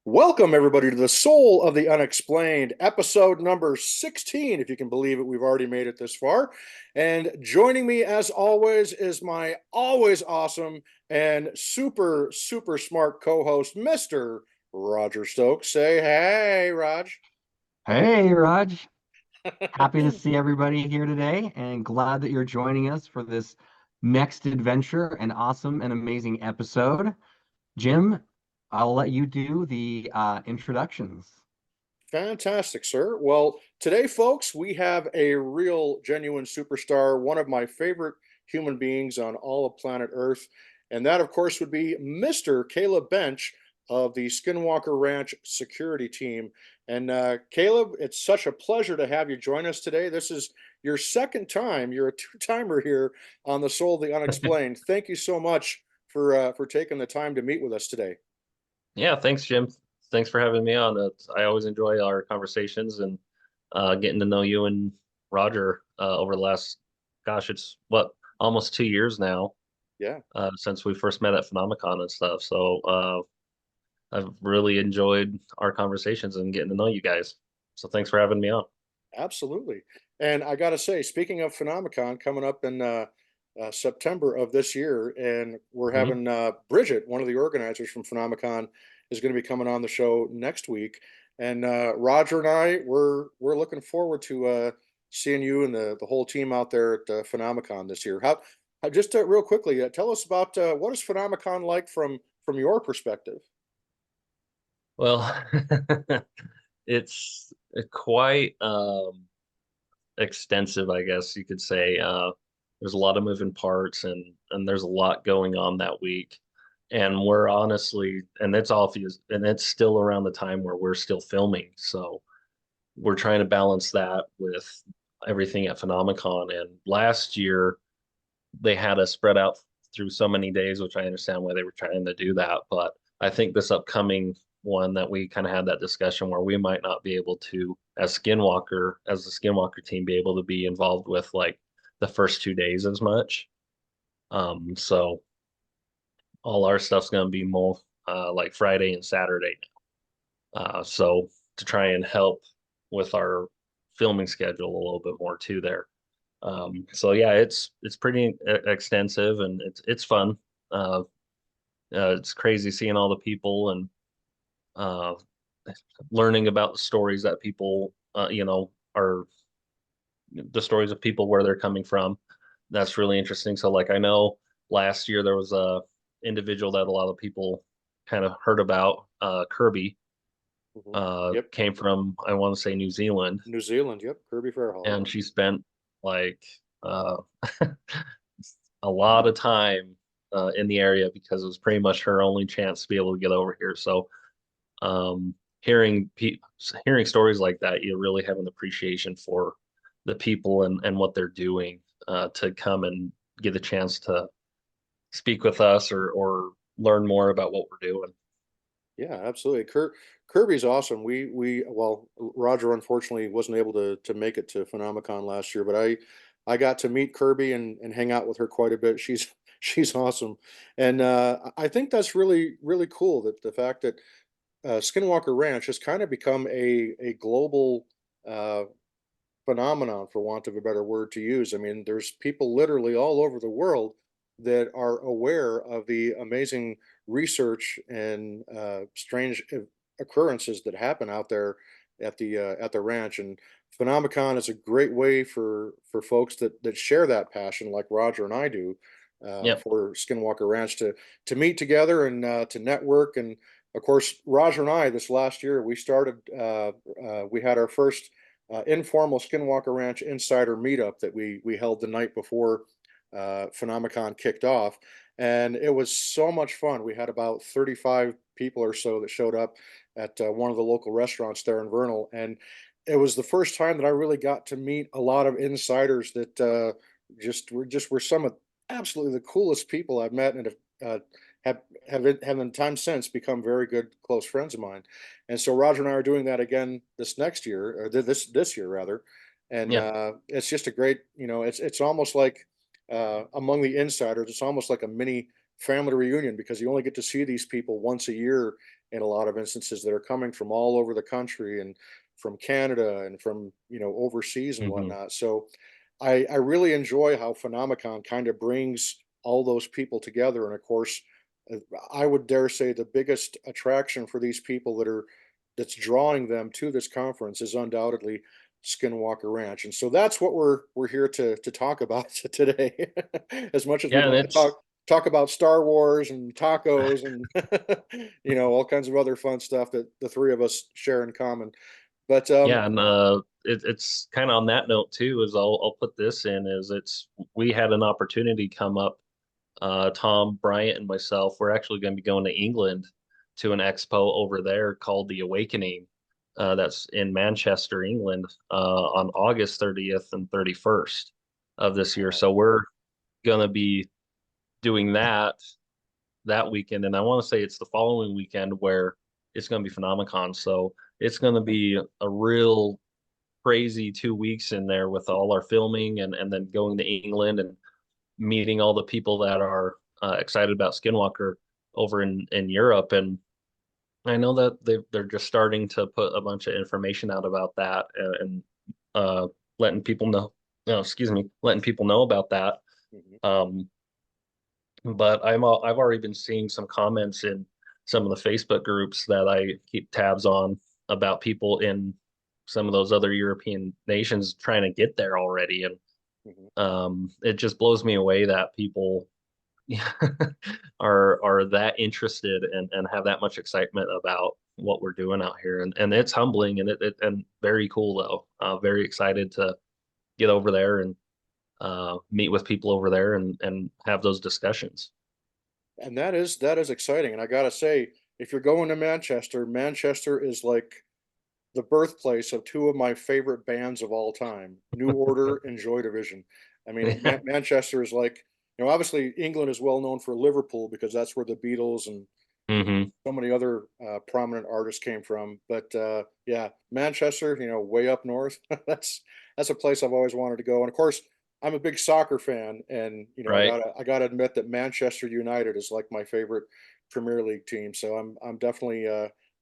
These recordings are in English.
Welcome, everybody, to the Soul of the Unexplained, episode number 16. If you can believe it, we've already made it this far. And joining me, as always, is my always awesome and super, super smart co host, Mr. Roger Stokes. Say hey, Raj. Hey, Raj. Happy to see everybody here today and glad that you're joining us for this next adventure and awesome and amazing episode. Jim, I'll let you do the introductions. Fantastic, sir. Well, today, folks, we have a real, genuine superstar, one of my favorite human beings on all of planet Earth. And that, of course, would be Mr. Kaleb Bench of the Skinwalker Ranch security team. And Kaleb, it's such a pleasure to have you join us today. This is your second time. You're a two-timer here on the Soul of the Unexplained. Thank you so much for taking the time to meet with us today. Yeah, thanks, Jim. Thanks for having me on. I always enjoy our conversations and getting to know you and Roger over the last, gosh, it's what, almost 2 years now Yeah. since we first met at Phenomicon and stuff. So I've really enjoyed our conversations and getting to know you guys. So thanks for having me on. Absolutely. And I got to say, speaking of Phenomicon coming up in September of this year, and we're Hmm. having Bridget, one of the organizers from Phenomicon, is going to be coming on the show next week. And Roger and I, we're looking forward to seeing you and the whole team out there at Phenomicon this year. Just real quickly, tell us about what is Phenomicon like from your perspective? Well, it's quite extensive, I guess you could say. There's a lot of moving parts and there's a lot going on that week. And we're honestly, and it's obvious, and it's still around the time where we're still filming. So we're trying to balance that with everything at Phenomicon. And last year they had us spread out through so many days, which I understand why they were trying to do that. But I think this upcoming one that we kind of had that discussion where we might not be able to, as the Skinwalker team, be able to be involved with like the first 2 days as much. So all our stuff's going to be more like Friday and Saturday now. So to try and help with our filming schedule a little bit more too there. So yeah, it's pretty extensive and it's fun. Uh, it's crazy seeing all the people and uh, learning about the stories that people, are the stories of people where they're coming from. That's really interesting. So like I know last year there was a individual that a lot of people kind of heard about, Kirby, Mhm. Yep. came from, I want to say, New Zealand, New Zealand. Yep. Kirby Fairhall. and she spent like uh, a lot of time in the area because it was pretty much her only chance to be able to get over here. So um, hearing stories like that, you really have an appreciation for the people and what they're doing to come and get a chance to speak with us or learn more about what we're doing. Yeah, absolutely. Kirby's awesome. Well, Roger unfortunately wasn't able to make it to Phenomicon last year, but I got to meet Kirby and hang out with her quite a bit. She's she's awesome, and I think that's really cool that the fact that Skinwalker Ranch has kind of become a global uh, phenomenon, for want of a better word to use. I mean, there's people literally all over the world that are aware of the amazing research and strange occurrences that happen out there at the ranch. And Phenomicon is a great way for folks that share that passion, like Roger and I do, Yep. for Skinwalker Ranch to meet together and to network. And of course, Roger and I this last year we had our first informal Skinwalker Ranch insider meetup that we held the night before Phenomicon kicked off, and it was so much fun. We had about 35 people or so that showed up at one of the local restaurants there in Vernal, and it was the first time that I really got to meet a lot of insiders that just were some of absolutely the coolest people I've met and have in time since become very good close friends of mine. And so Roger and I are doing that again this next year, or this year rather. And Yeah. it's just a great, it's almost like among the insiders, it's almost like a mini family reunion because you only get to see these people once a year in a lot of instances that are coming from all over the country and from Canada and from overseas and Hmm. whatnot. So I really enjoy how Phenomicon kind of brings all those people together. And of course, uh, I would dare say the biggest attraction for these people that's drawing them to this conference is undoubtedly Skinwalker Ranch. And so that's what we're here to talk about today. As much as we'd Yeah, and like to talk about Star Wars and tacos and all kinds of other fun stuff that the three of us share in common. But yeah, and it's kind of on that note too. Is I'll put this in is it's we had an opportunity come up. Tom Bryant and myself, we're actually going to be going to England to an expo over there called The Awakening. That's in Manchester, England, on August 30th and 31st of this year. So we're going to be doing that weekend, and I want to say it's the following weekend where it's going to be Phenomicon. So it's going to be a real crazy 2 weeks in there with all our filming and then going to England and meeting all the people that are excited about Skinwalker over in Europe. And I know that they're just starting to put a bunch of information out about that and letting people know, no, excuse me, letting people know about that. mhm. Um, but I've already been seeing some comments in some of the Facebook groups that I keep tabs on about people in some of those other European nations trying to get there already. And Mhm. it just blows me away that people are that interested and have that much excitement about what we're doing out here. And it's humbling and very cool though. Very excited to get over there and meet with people over there and have those discussions. And that is exciting. And I gotta say, if you're going to Manchester, Manchester is like the birthplace of two of my favorite bands of all time, New Order and Joy Division. I mean, Manchester is like, obviously England is well known for Liverpool because that's where the Beatles and Hmm. so many other prominent artists came from. But yeah, Manchester, way up north, that's a place I've always wanted to go. And of course, I'm a big soccer fan, and Right. I gotta admit that Manchester United is like my favorite Premier League team. So I'm definitely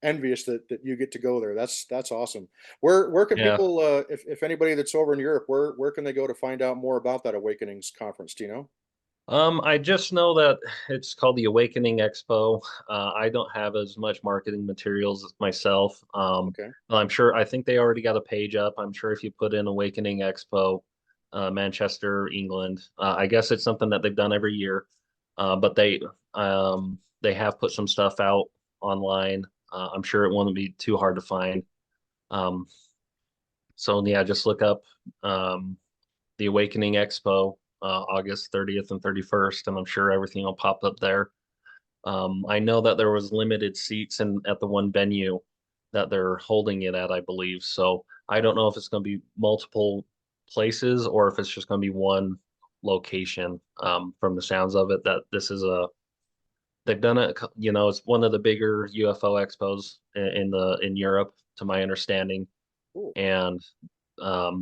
envious that you get to go there. That's awesome. Where can Yeah. people if anybody that's over in Europe, where can they go to find out more about that Awakenings conference? Do you know? I just know that it's called the Awakening Expo. I don't have as much marketing materials myself. Okay. I'm sure, I think they already got a page up. I'm sure if you put in Awakening Expo, Manchester, England, I guess it's something that they've done every year. But they have put some stuff out online. I'm sure it won't be too hard to find. Um, so yeah, just look up the Awakening Expo, August 30th and 31st, and I'm sure everything will pop up there. I know that there was limited seats in at the one venue that they're holding it at, I believe. So I don't know if it's going to be multiple places or if it's just going to be one location. From the sounds of it, that this is a they've done it. It's one of the bigger UFO expos in Europe, to my understanding, Cool. and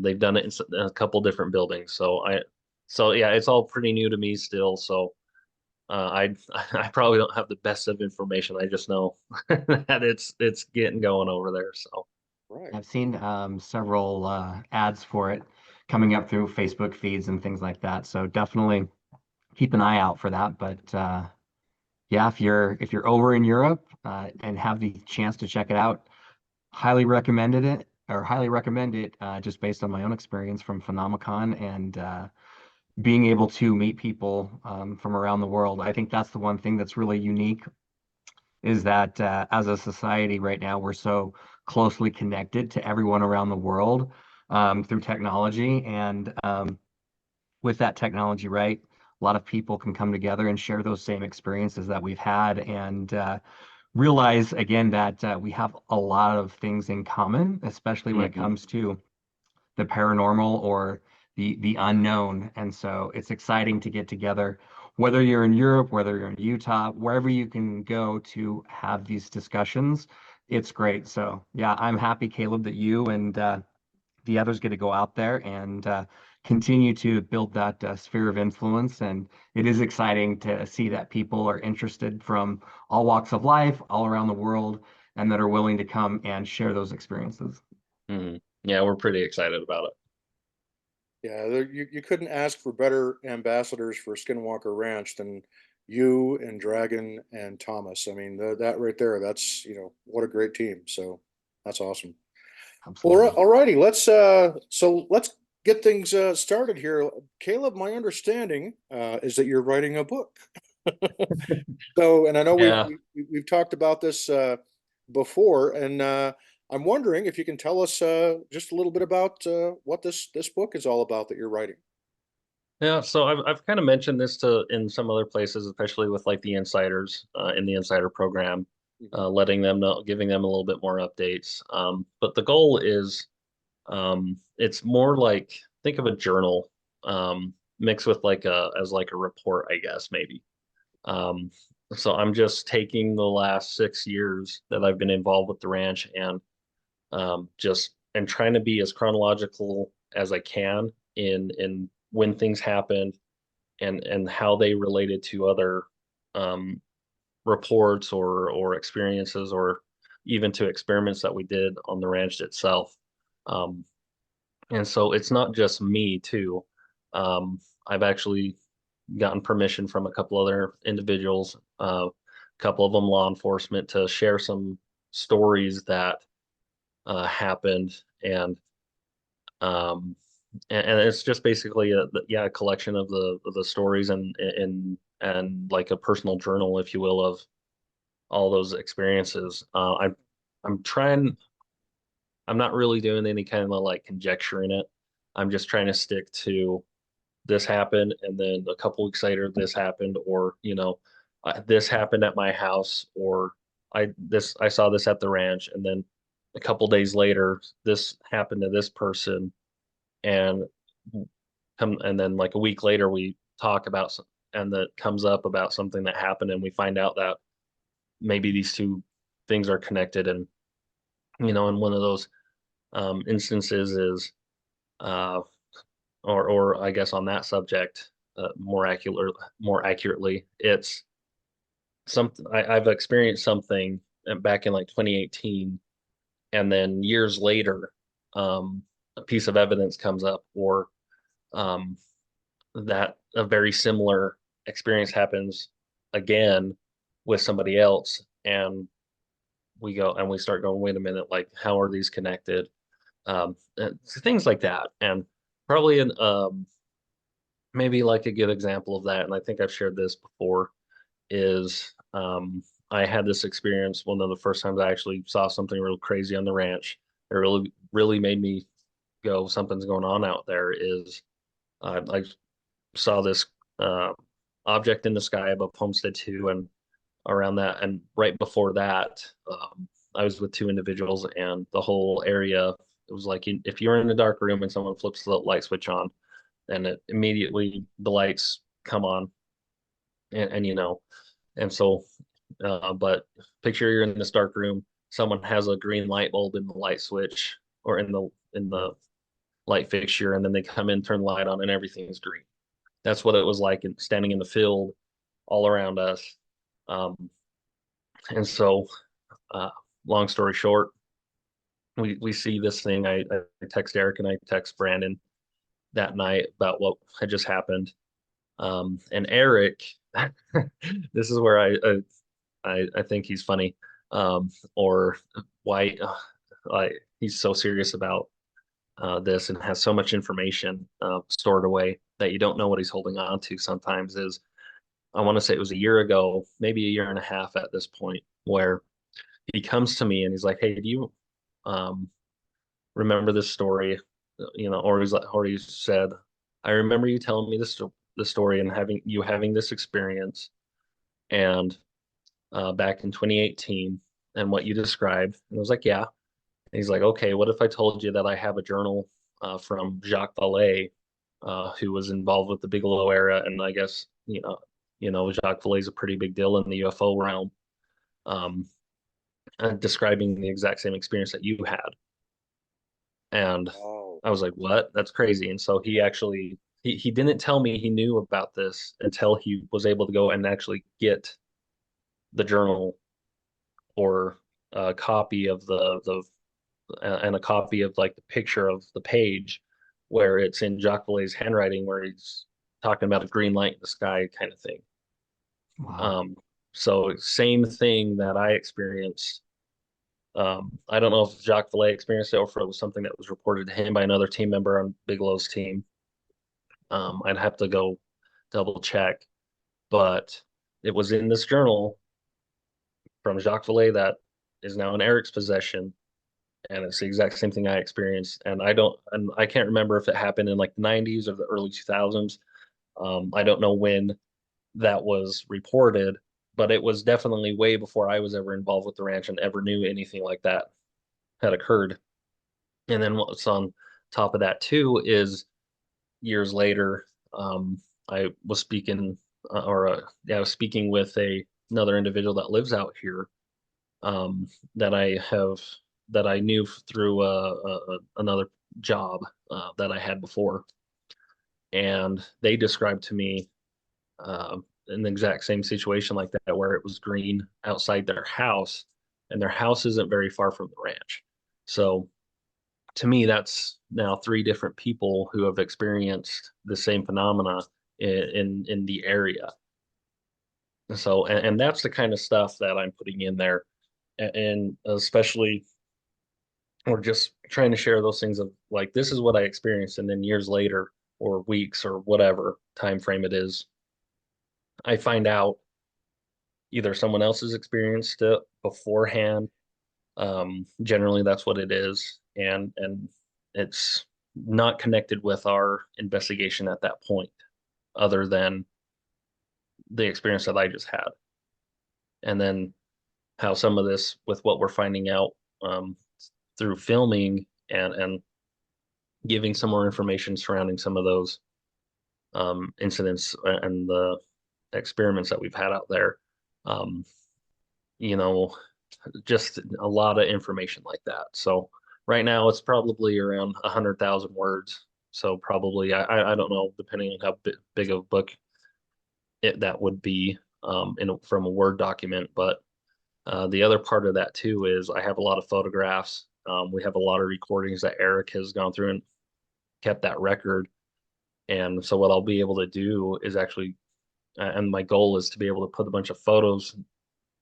they've done it in a couple different buildings. So yeah, it's all pretty new to me still. So I I probably don't have the best of information. I just know that it's getting going over there. So Right. I've seen several ads for it coming up through Facebook feeds and things like that. So definitely keep an eye out for that. But yeah, if you're over in Europe and have the chance to check it out, highly recommend it just based on my own experience from Phenomicon and being able to meet people from around the world. I think that's the one thing that's really unique is that as a society right now, we're so closely connected to everyone around the world through technology. And with that technology, right, a lot of people can come together and share those same experiences that we've had and realize again that we have a lot of things in common, especially when it hmm. comes to the paranormal or the unknown. And so it's exciting to get together, whether you're in Europe, whether you're in Utah, wherever you can go to have these discussions. It's great. So yeah, I'm happy, Caleb, that you and the others get to go out there and continue to build that sphere of influence. And it is exciting to see that people are interested from all walks of life, all around the world, and that are willing to come and share those experiences. Yeah, we're pretty excited about it. Yeah, you couldn't ask for better ambassadors for Skinwalker Ranch than you and Dragon and Thomas. I mean, that right there, that's, what a great team. So that's awesome. Absolutely. All righty, so let's get things started here. Caleb, my understanding is that you're writing a book. So, and I know Yeah. we've talked about this before, and I'm wondering if you can tell us just a little bit about what this book is all about that you're writing. Yeah, so I've kind of mentioned this to in some other places, especially with like the insiders in the insider program, Mhm. letting them know, giving them a little bit more updates. But the goal is it's more like think of a journal mixed with like a report, I guess maybe. Um, so I'm just taking the last 6 years that I've been involved with the ranch and just and trying to be as chronological as I can in when things happened and how they related to other um, reports or experiences or even to experiments that we did on the ranch itself. Um, and so it's not just me too. I've actually gotten permission from a couple other individuals, a couple of them law enforcement, to share some stories that happened um, and it's just basically a collection of the stories and like a personal journal, if you will, of all those experiences. I'm trying. I'm not really doing any kind of like conjecture in it. I'm just trying to stick to this happened, and then a couple weeks later this happened, or this happened at my house, or I saw this at the ranch, and then a couple days later this happened to this person, and and then like a week later we talk about and that comes up about something that happened, and we find out that maybe these two things are connected, and and one of those instances is uh, or I guess on that subject, more accurately, it's something I've experienced something back in like 2018, and then years later, a piece of evidence comes up, or um, that a very similar experience happens again with somebody else, and we go and we start going, wait a minute, like how are these connected? And things like that, and probably an maybe like a good example of that, and I think I've shared this before, is I had this experience one of the first times I actually saw something real crazy on the ranch. It really made me go, something's going on out there. Is I saw this uh, object in the sky above Homestead 2 and around that. And right before that, I was with two individuals, and the whole area, it was like if you're in a dark room and someone flips the light switch on, and it immediately the lights come on, and and so, but picture you're in this dark room, someone has a green light bulb in the light switch or in the light fixture, and then they come in, turn the light on, and everything's green. That's what it was like standing in the field all around us. Um, and so, uh, long story short, we see this thing. I text Eric and I text Brandon that night about what had just happened. And Eric, this is where I think he's funny, or why like he's so serious about this and has so much information stored away that you don't know what he's holding on to sometimes. Is I want to say it was a year ago, maybe a year and a half at this point, where he comes to me and he's like, "Hey, do you um, remember this story?" Or he's like, or he said, "I remember you telling me this story and having this experience, and back in 2018, and what you described." And I was like, "Yeah." And he's like, "Okay, what if I told you that I have a journal from Jacques Vallée, who was involved with the Bigelow era, and I guess Jacques Vallée is a pretty big deal in the UFO realm, um, and describing the exact same experience that you had." And Wow. I was like, what? That's crazy. And so he actually he didn't tell me he knew about this until he was able to go and actually get the journal or a copy of the and a copy of like the picture of the page where it's in Jacques Vallée's handwriting where he's talking about a green light in the sky kind of thing. Wow. Um, so same thing that I experienced. I don't know if Jacques Vallée experienced it or if it was something that was reported to him by another team member on Bigelow's team. I'd have to go double check, but it was in this journal from Jacques Vallée that is now in Eric's possession, and it's the exact same thing I experienced. And I can't remember if it happened in like the 90s or the early 2000s. I don't know when that was reported, but it was definitely way before I was ever involved with the ranch and ever knew anything like that had occurred. And then what's on top of that too is years later, I was speaking I was speaking with another individual that lives out here um, that I have that I knew through another job that I had before, and they described to me an exact same situation like that, where it was green outside their house, and their house isn't very far from the ranch. So to me, that's now three different people who have experienced the same phenomena in the area. So, and that's the kind of stuff that I'm putting in there, and especially or just trying to share those things of like this is what I experienced, and then years later or weeks or whatever time frame it is, I find out either someone else has experienced it beforehand. Generally, that's what it is, and it's not connected with our investigation at that point, other than the experience that I just had, and then how some of this with what we're finding out through filming and giving some more information surrounding some of those incidents and the experiments that we've had out there. Um, you know, just a lot of information like that. So right now it's probably around 100,000 words. So probably I don't know, depending on how big of a book that would be from a Word document. But the other part of that too is I have a lot of photographs. We have a lot of recordings that Eric has gone through and kept that record. And so what I'll be able to do is actually, and my goal is to be able to put a bunch of photos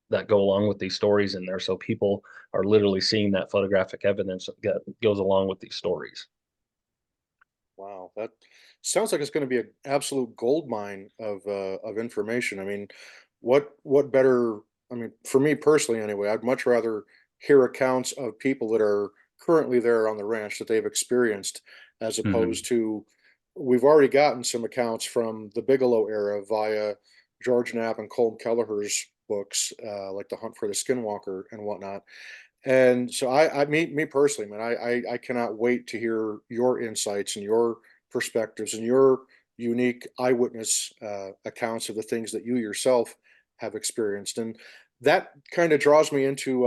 that go along with these stories in there. So people are literally seeing that photographic evidence that goes along with these stories. Wow, that sounds like it's going to be an absolute gold mine of information. I mean, what better? I mean, for me personally, anyway, I'd much rather hear accounts of people that are currently there on the ranch that they've experienced, as Mhm. opposed to we've already gotten some accounts from the Bigelow era via George Knapp and Colm Kelleher's books, like The Hunt for the Skinwalker and whatnot. And so me personally, man, I cannot wait to hear your insights and your perspectives and your unique eyewitness accounts of the things that you yourself have experienced. And that kind of draws me into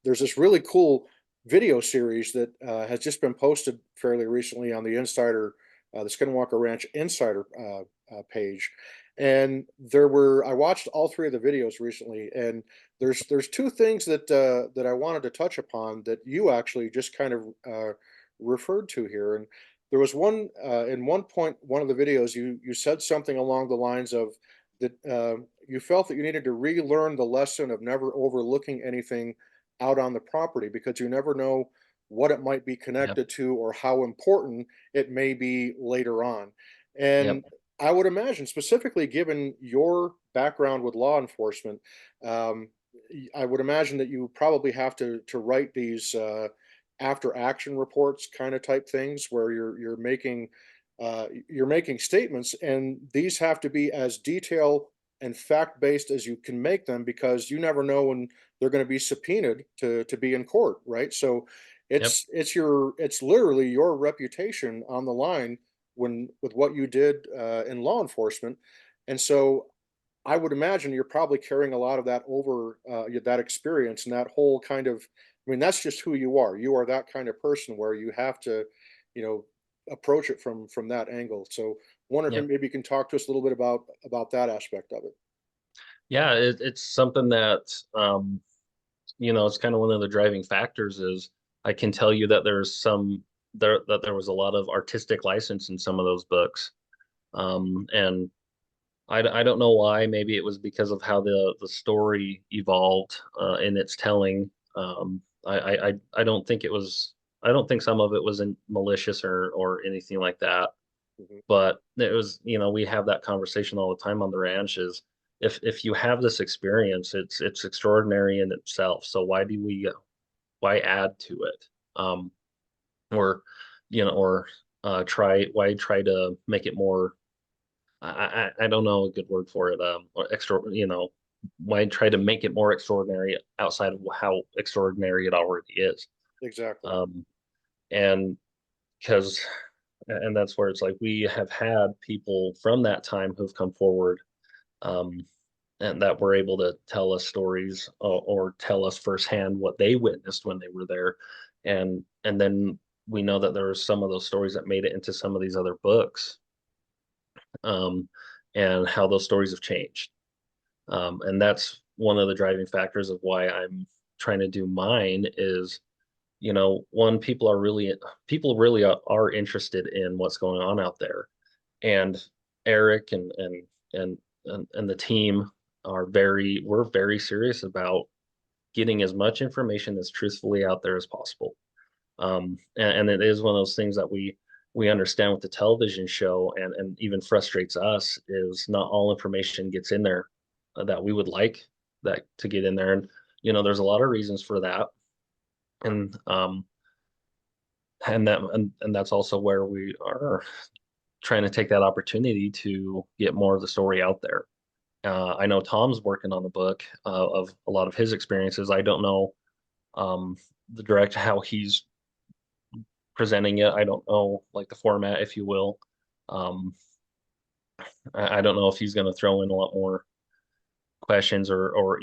there's this really cool video series that has just been posted fairly recently on the the Skinwalker Ranch Insider page. And I watched all three of the videos recently, and there's two things that I wanted to touch upon that you actually just kind of referred to here. And there was one in one point, one of the videos, you said something along the lines of that you felt that you needed to relearn the lesson of never overlooking anything out on the property because you never know what it might be Yep. connected to or how important it may be later on. And Yep. I would imagine, specifically given your background with law enforcement, um, I would imagine that you probably have to write these after action reports kind of type things where you're making statements, and these have to be as detailed and fact based as you can make them because you never know when they're going to be subpoenaed to be in court, right? So Yep. it's literally your reputation on the line when with what you did in law enforcement, and so I would imagine you're probably carrying a lot of that over that experience and that whole kind of. I mean, that's just who you are. You are that kind of person where you have to. you know, approach it from that angle. So wonder if Yeah. maybe you can talk to us a little bit about that aspect of it. Yeah, it's something that it's kind of one of the driving factors is I can tell you that there was a lot of artistic license in some of those books. And I don't know why. Maybe it was because of how the story evolved in its telling. I don't think it was. I don't think some of it was malicious or anything like that. Mhm. But it was, we have that conversation all the time on the ranch. Is if you have this experience, it's extraordinary in itself. So why add to it? Or or try to make it more. I don't know a good word for it. Or extra, why try to make it more extraordinary outside of how extraordinary it already is? Exactly. Um, and because, and that's where it's like we have had people from that time who've come forward, um, and that were able to tell us stories or tell us firsthand what they witnessed when they were there, and then we know that there were some of those stories that made it into some of these other books, um, and how those stories have changed. And that's one of the driving factors of why I'm trying to do mine is, one, people really are interested in what's going on out there. And Eric and the team we're very serious about getting as much information as truthfully out there as possible. And it is one of those things that we understand with the television show and even frustrates us is not all information gets in there that we would like that to get in there. And there's a lot of reasons for that. And and that's also where we are trying to take that opportunity to get more of the story out there. I know Tom's working on the book of a lot of his experiences. I don't know um, the direct how he's presenting it. I don't know like the format, if you will. Um, I don't know if he's going to throw in a lot more questions or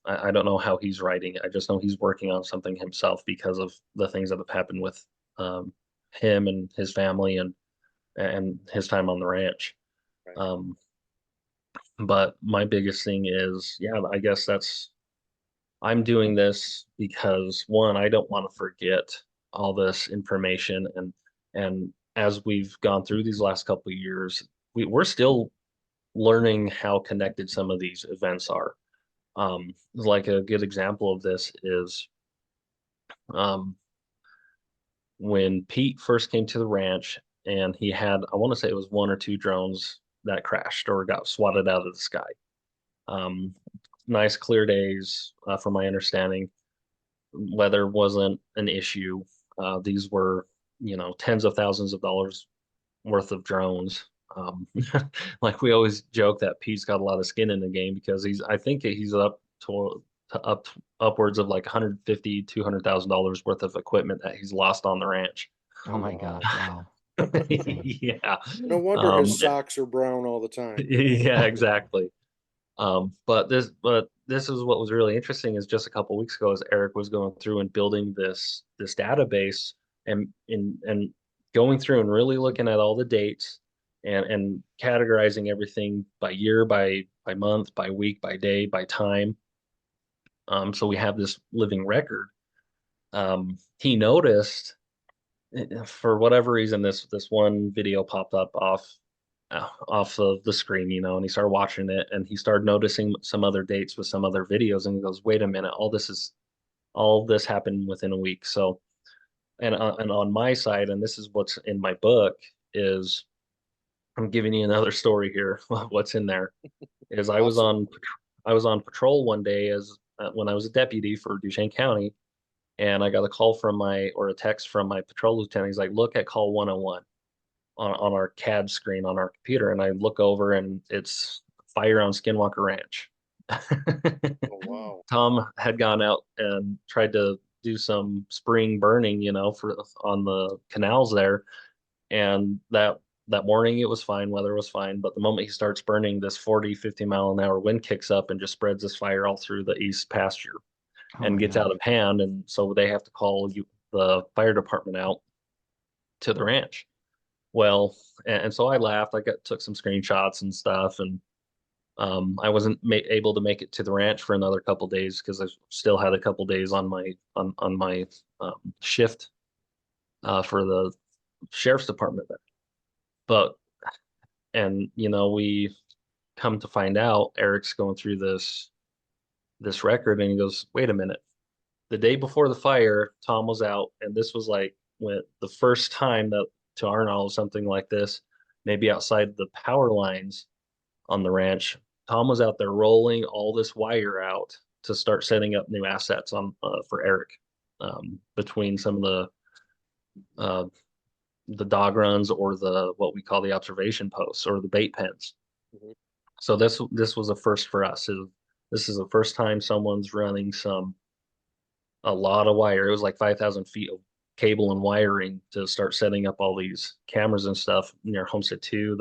I don't know how he's writing it. I just know he's working on something himself because of the things that have happened with um, him and his family and his time on the ranch. Right. Um, but my biggest thing is, yeah, I guess I'm doing this because one, I don't want to forget all this information and as we've gone through these last couple of years, we're still learning how connected some of these events are. Like a good example of this is um, when Pete first came to the ranch and he had, I want to say it was one or two drones that crashed or got swatted out of the sky. Um, nice clear days, from my understanding. Weather wasn't an issue. These were, tens of thousands of dollars worth of drones. Like we always joke that Pete's got a lot of skin in the game because I think he's up to upwards of like 150, $200,000 worth of equipment that he's lost on the ranch. Oh Oh my wow. gosh, wow. That's insane. Yeah. No wonder his socks are brown all the time. Yeah, exactly. But this is what was really interesting is just a couple weeks ago as Eric was going through and building this database and going through and really looking at all the dates and categorizing everything by year, by month, by week, by day, by time. So we have this living record. He noticed for whatever reason this one video popped up off of the screen, and he started watching it and he started noticing some other dates with some other videos and he goes, wait a minute, all this happened within a week. So and on my side, and this is what's in my book, is I'm giving you another story here. What's in there is Awesome. I was on patrol one day as when I was a deputy for Duchesne County, and I got a call from or a text from my patrol lieutenant. He's like, look at call 101 on our CAD screen on our computer, and I look over and it's fire on Skinwalker Ranch. Oh wow. Tom had gone out and tried to do some spring burning, for on the canals there, and that morning it was fine, weather was fine, but the moment he starts burning, this 40, 50 mile an hour wind kicks up and just spreads this fire all through the east pasture Oh and my gets out gosh. of hand, and so they have to call the fire department out to the ranch. Well, and so I laughed. Took some screenshots and stuff, and I wasn't able to make it to the ranch for another couple days because I still had a couple days on my shift for the sheriff's department there. But and we come to find out Eric's going through this record, and he goes, "Wait a minute. The day before the fire, Tom was out, and this was like when the first time that, to our knowledge, something like this, maybe outside the power lines on the ranch, Tom was out there rolling all this wire out to start setting up new assets on for Eric, between some of the dog runs or the what we call the observation posts or the bait pens. Mhm. So this was a first for us. This is the first time someone's running a lot of wire. It was like 5,000 feet of cable and wiring to start setting up all these cameras and stuff near Homestead 2.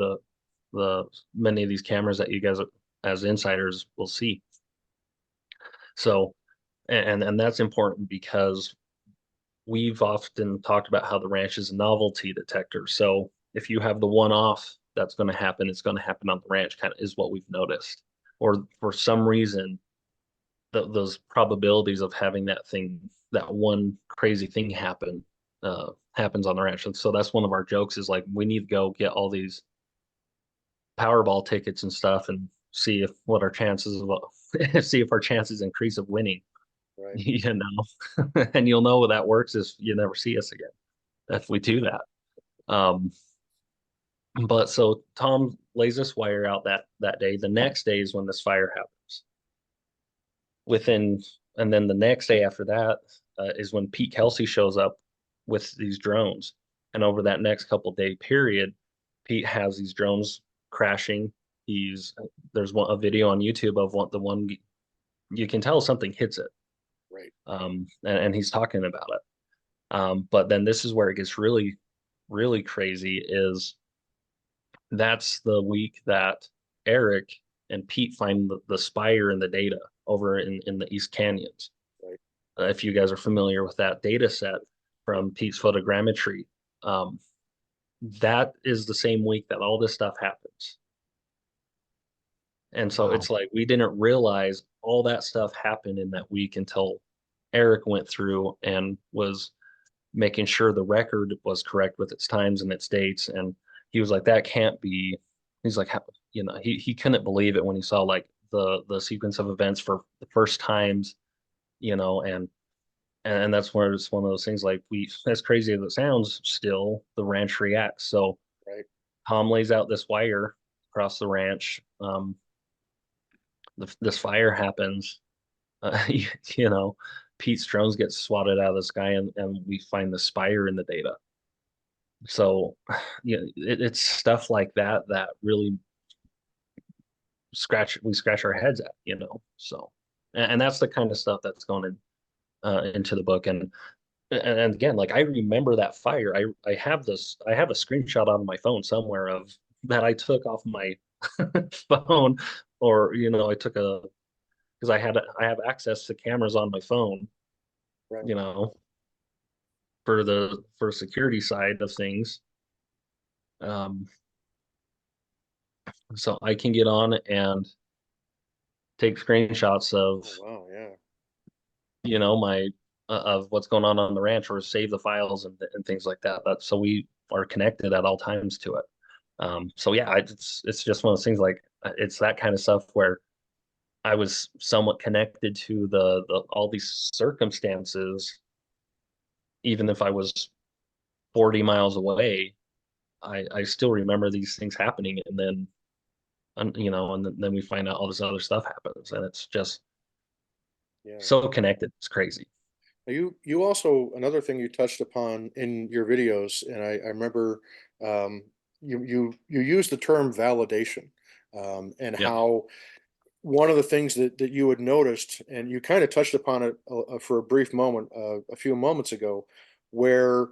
The many of these cameras that you guys as insiders will see. So, and that's important because we've often talked about how the ranch is a novelty detector. So if you have the one-off that's going to happen, it's going to happen on the ranch, kind of is what we've noticed. Or for some reason, those probabilities of having that one crazy thing happens on the ranch. And so that's one of our jokes is like, we need to go get all these Powerball tickets and stuff and see if what our chances of see if our chances increase of winning, Right. and you'll know what that works is you never see us again if we do that. But so Tom lays this wire out that day. The next day is when this fire happens. And then the next day after that is when Pete Kelsey shows up with these drones. And over that next couple day period, Pete has these drones crashing. There's a video on YouTube of the one you can tell something hits it. Right. And he's talking about it. But then this is where it gets really, really crazy is that's the week that Eric and Pete find the spire and the data over in the East Canyons. Right. If you guys are familiar with that data set from Pete's photogrammetry, that is the same week that all this stuff happens. And so it's like we didn't realize all that stuff happened in that week until Eric went through and was making sure the record was correct with its times and its dates. And he was like, that can't be. He's like, he couldn't believe it when he saw like the sequence of events for the first times, and that's where it's one of those things like as crazy as it sounds, still the ranch reacts. So Right. Tom lays out this wire across the ranch. This fire happens. You know, Pete's drones get swatted out of the sky, and we find the spire in the data. So, it's stuff like that that really we scratch our heads at. So, and that's the kind of stuff that's going into the book. And again, like I remember that fire. I have a screenshot on my phone somewhere of that I took off my phone, or I took because I have access to cameras on my phone, Right. for security side of things. So I can get on and take screenshots of Oh, wow. Yeah. my of what's going on the ranch, or save the files and things like that. So we are connected at all times to it. So yeah, it's just one of those things like it's that kind of stuff where I was somewhat connected to the all these circumstances, even if I was 40 miles away. I still remember these things happening, and then and then we find out all this other stuff happens, and it's just Yeah. so connected. It's crazy. You also, another thing you touched upon in your videos, and I remember, um, you use the term validation, and Yeah. how one of the things that you had noticed, and you kind of touched upon it for a brief moment a few moments ago, where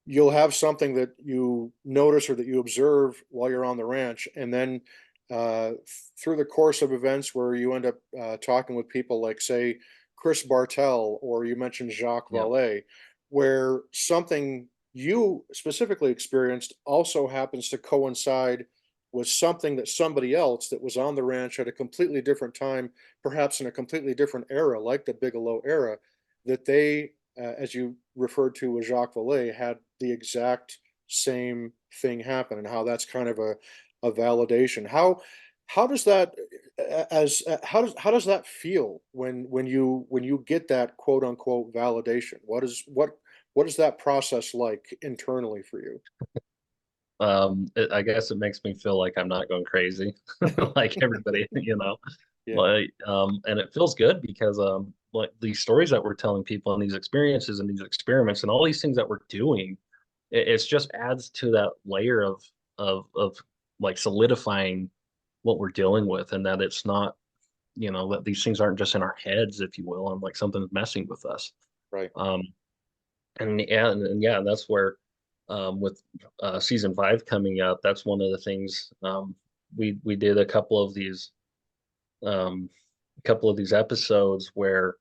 you'll have something that you notice or that you observe while you're on the ranch, and then through the course of events where you end up talking with people like, say, Chris Bartel, or you mentioned Jacques Yeah. Vallée, where something you specifically experienced also happens to coincide with something that somebody else that was on the ranch at a completely different time, perhaps in a completely different era, like the Bigelow era, that they, as you referred to as Jacques Vallée, had the exact same thing happen, and how that's kind of a validation. How does that how does that feel when you get that quote unquote validation? What is that process like internally for you? I guess it makes me feel like I'm not going crazy, like everybody, Yeah, like, and it feels good because, like these stories that we're telling people and these experiences and these experiments and all these things that we're doing, it's just adds to that layer of like solidifying what we're dealing with, and that it's not, that these things aren't just in our heads, if you will, and like something's messing with us. right. Um, and yeah, that's where, with season 5 coming up, that's one of the things, we did um, a couple of these episodes where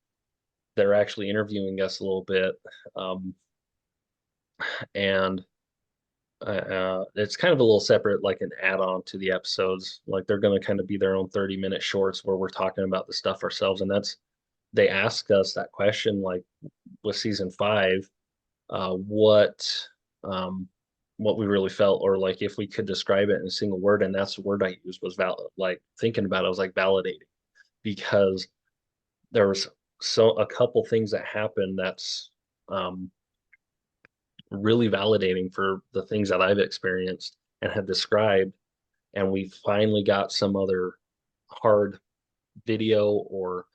they're actually interviewing us a little bit, um, and it's kind of a little separate, like an add-on to the episodes. Like they're going to kind of be their own 30-minute shorts where we're talking about the stuff ourselves, and that's they asked us that question, like with season 5, what um what we really felt, or like if we could describe it in a single word, and that's the word I used was like thinking about it, I was like validating, because there was a couple things that happened that's um really validating for the things that I've experienced and have described, and we finally got some other hard video or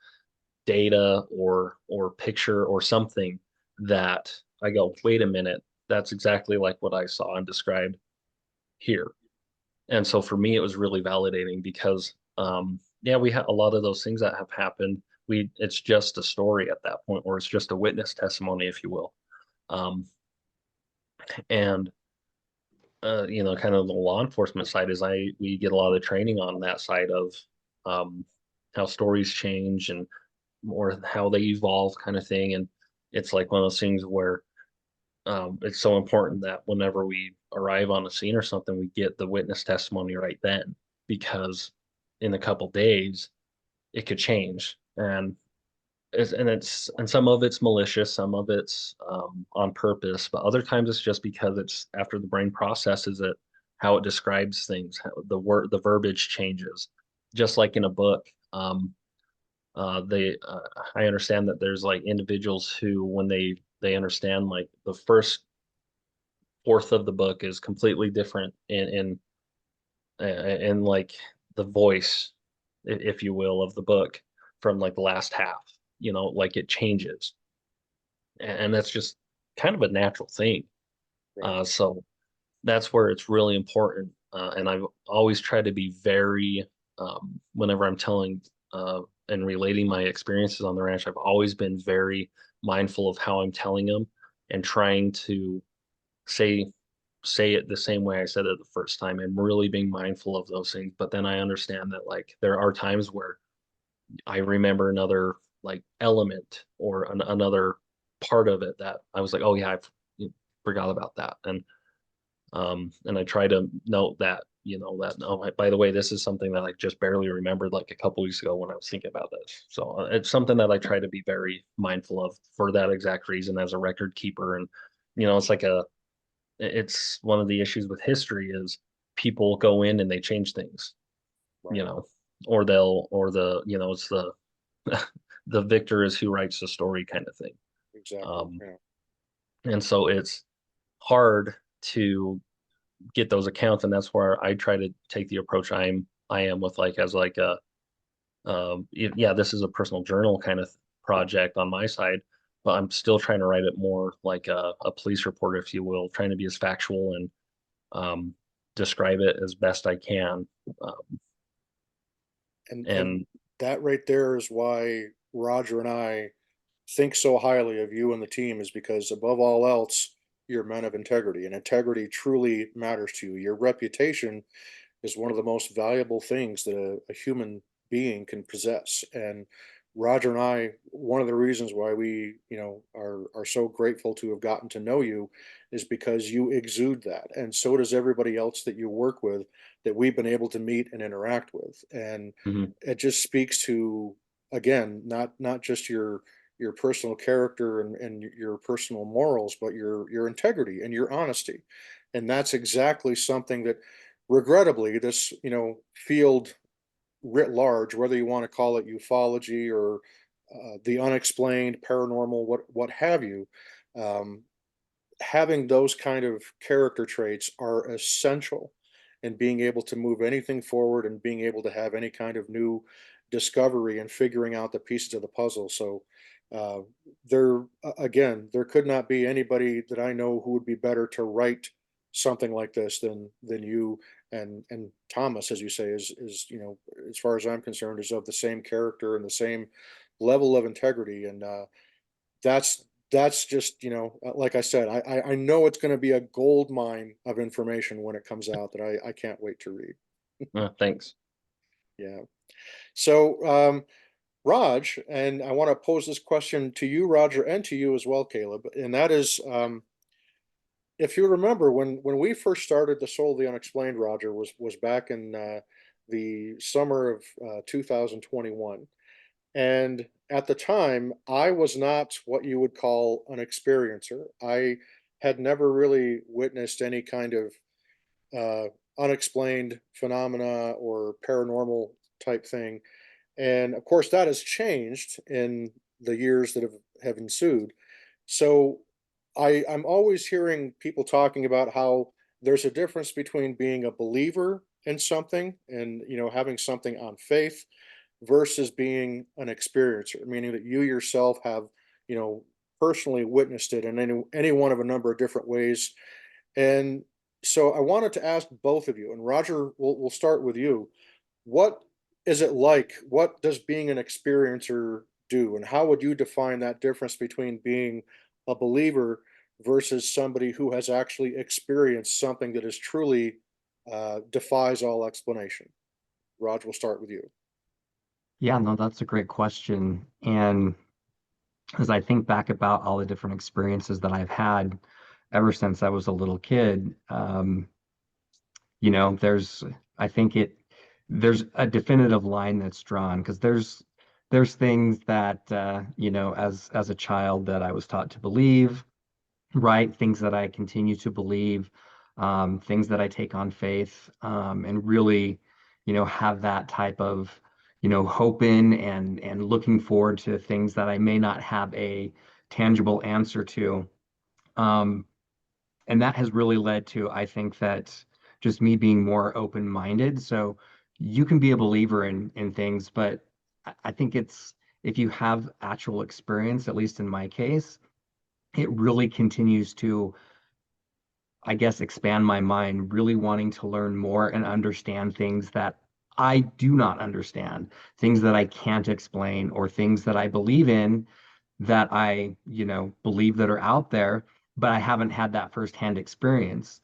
data or picture or something that I go, wait a minute, that's exactly like what I saw and described here. And so for me, it was really validating because, yeah, we had a lot of those things that have happened. It's just a story at that point, or it's just a witness testimony, if you will. Um, and kind of the law enforcement side is we get a lot of training on that side of, um, how stories change and or how they evolve, kind of thing. And it's like one of those things where, it's so important that whenever we arrive on a scene or something, we get the witness testimony right then, because in a couple days it could change. And some of it's malicious, some of it's, on purpose, but other times it's just because it's after the brain processes it, how it describes things, how the verbiage changes, just like in a book. They I understand that there's like individuals who, when they understand, like the first fourth of the book is completely different in like the voice, if you will, of the book from like the last half, like it changes, and that's just kind of a natural thing. Right. So that's where it's really important. And I've always tried to be very, whenever I'm telling, and relating my experiences on the ranch, I've always been very mindful of how I'm telling them, and trying to say say it the same way I said it the first time, and really being mindful of those things. But then I understand that like there are times where I remember another like element or another part of it that I was like, oh yeah, forgot about that. And I try to note that, that, oh, by the way, this is something that I just barely remembered like a couple weeks ago when I was thinking about this. So it's something that I try to be very mindful of for that exact reason as a record keeper. And, it's like it's one of the issues with history is people go in and they change things, you Right. know, or it's the, the victor is who writes the story, kind of thing. Exactly. Um, Yeah. and so it's hard to get those accounts, and that's where I try to take the approach I am with, like, as like a, yeah, this is a personal journal kind of project on my side, but I'm still trying to write it more like a police report, if you will, trying to be as factual and, um, describe it as best I can. Um, And and that right there is why Roger and I think so highly of you and the team, is because above all else, you're men of integrity, and integrity truly matters to you. Your reputation is one of the most valuable things that a human being can possess. And Roger and I, one of the reasons why we, are so grateful to have gotten to know you is because you exude that. And so does everybody else that you work with that we've been able to meet and interact with. And Mhm. it just speaks to, again, not just your personal character and your personal morals, but your integrity and your honesty. And that's exactly something that regrettably this, field writ large, whether you want to call it ufology or the unexplained, paranormal, what have you, um, having those kind of character traits are essential in being able to move anything forward and being able to have any kind of new discovery and figuring out the pieces of the puzzle. So uh, again, there could not be anybody that I know who would be better to write something like this than you. And Thomas, as you say, is as far as I'm concerned, is of the same character and the same level of integrity. And that's just, like I said, I know it's going to be a gold mine of information when it comes out that I can't wait to read. Thanks. Yeah. So, Raj, and I want to pose this question to you, Roger, and to you as well, Caleb, and that is, if you remember when we first started the Soul of the Unexplained, Roger, was back in the summer of 2021. And at the time, I was not what you would call an experiencer. I had never really witnessed any kind of uh, unexplained phenomena or paranormal type thing. And of course, that has changed in the years that have ensued. So I'm always hearing people talking about how there's a difference between being a believer in something and having something on faith versus being an experiencer, meaning that you yourself have, you know, personally witnessed it in any one of a number of different ways. And so I wanted to ask both of you, and Roger, we'll start with you. What is it like? What does being an experiencer do? And how would you define that difference between being a believer versus somebody who has actually experienced something that is truly defies all explanation? Roger, we'll start with you. Yeah, no, that's a great question. And as I think back about all the different experiences that I've had ever since I was a little kid, there's, I think there's a definitive line that's drawn because there's things that, as a child that I was taught to believe, right? Things that I continue to believe, things that I take on faith, and really, have that type of, hope in and looking forward to things that I may not have a tangible answer to. Um, and that has really led to, I think that just me being more open-minded. So you can be a believer in things, but I think it's if you have actual experience, at least in my case, it really continues to, I guess, expand my mind, really wanting to learn more and understand things that I do not understand, things that I can't explain, or things that I believe in that I, believe that are out there, but I haven't had that firsthand experience.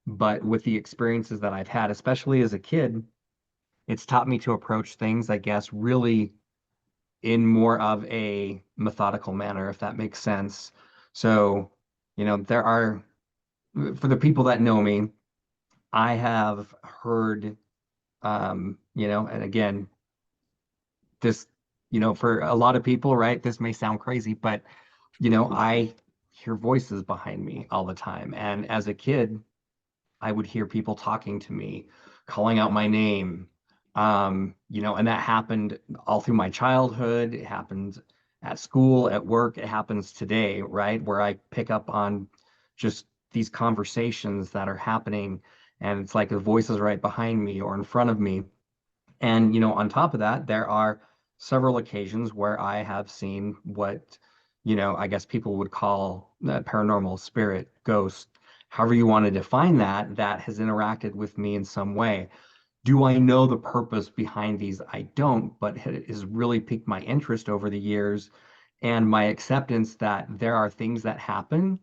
But with the experiences that I've had, especially as a kid, it's taught me to approach things, I guess, really in more of a methodical manner, if that makes sense. So, there are, for the people that know me, I have heard, and again, this, for a lot of people, right, this may sound crazy, but, I hear voices behind me all the time. And as a kid, I would hear people talking to me, calling out my name. And that happened all through my childhood. It happened at school, at work. It happens today, right? Where I pick up on just these conversations that are happening, and it's like the voice is right behind me or in front of me. And, on top of that, there are several occasions where I have seen what, I guess people would call paranormal spirit, ghost, however you want to define that, that has interacted with me in some way. Do I know the purpose behind these? I don't, but it has really piqued my interest over the years and my acceptance that there are things that happen,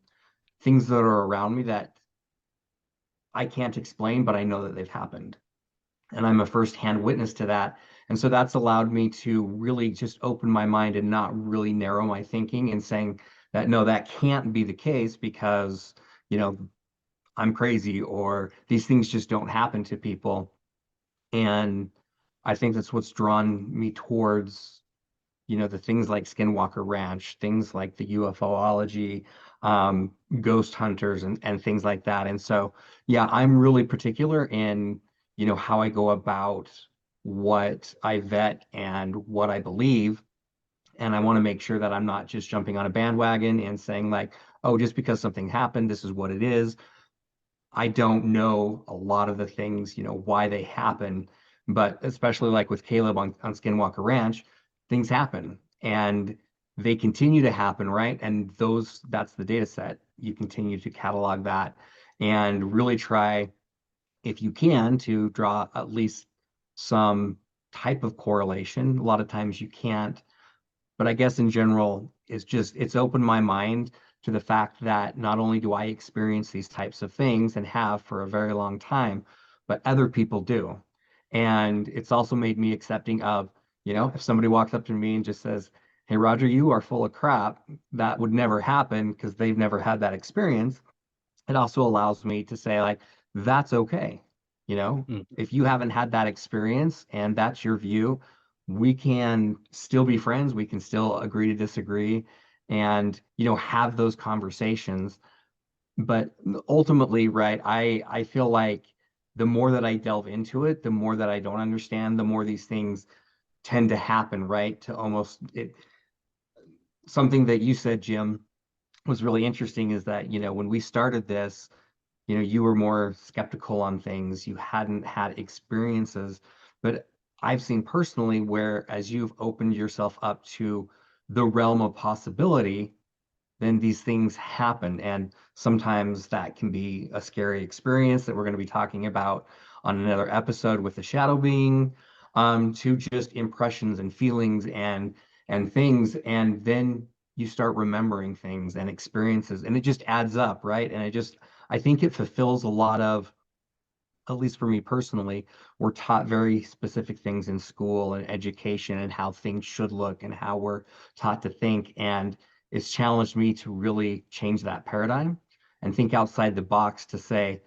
things that are around me that I can't explain, but I know that they've happened, and I'm a firsthand witness to that. And so that's allowed me to really just open my mind and not really narrow my thinking and saying that no, that can't be the case because, you know, I'm crazy or these things just don't happen to people. And I think that's what's drawn me towards, the things like Skinwalker Ranch, things like the UFOlogy, ghost hunters and things like that. And so, yeah, I'm really particular in, how I go about what I vet and what I believe. And I want to make sure that I'm not just jumping on a bandwagon and saying like, oh, just because something happened, this is what it is. I don't know a lot of the things, why they happen, but especially like with Kaleb on Skinwalker Ranch, things happen and they continue to happen, right? And that's the data set. You continue to catalog that and really try, if you can, to draw at least some type of correlation. A lot of times you can't, but I guess in general, it's opened my mind to the fact that not only do I experience these types of things and have for a very long time, but other people do. And it's also made me accepting of, if somebody walks up to me and just says, "Hey, Roger, you are full of crap," that would never happen because they've never had that experience. It also allows me to say, like, that's okay. Mhm. If you haven't had that experience and that's your view, we can still be friends. We can still agree to disagree and, have those conversations. But ultimately, right, I feel like the more that I delve into it, the more that I don't understand, the more these things tend to happen, right? To almost something that you said, Jim, was really interesting is that, when we started this, you were more skeptical on things, you hadn't had experiences, but I've seen personally where as you've opened yourself up to the realm of possibility, then these things happen. And sometimes that can be a scary experience that we're going to be talking about on another episode with the shadow being, to just impressions and feelings and things. And then you start remembering things and experiences, and it just adds up, right? And I think it fulfills a lot of, at least for me personally, we're taught very specific things in school and education and how things should look and how we're taught to think. And it's challenged me to really change that paradigm and think outside the box to say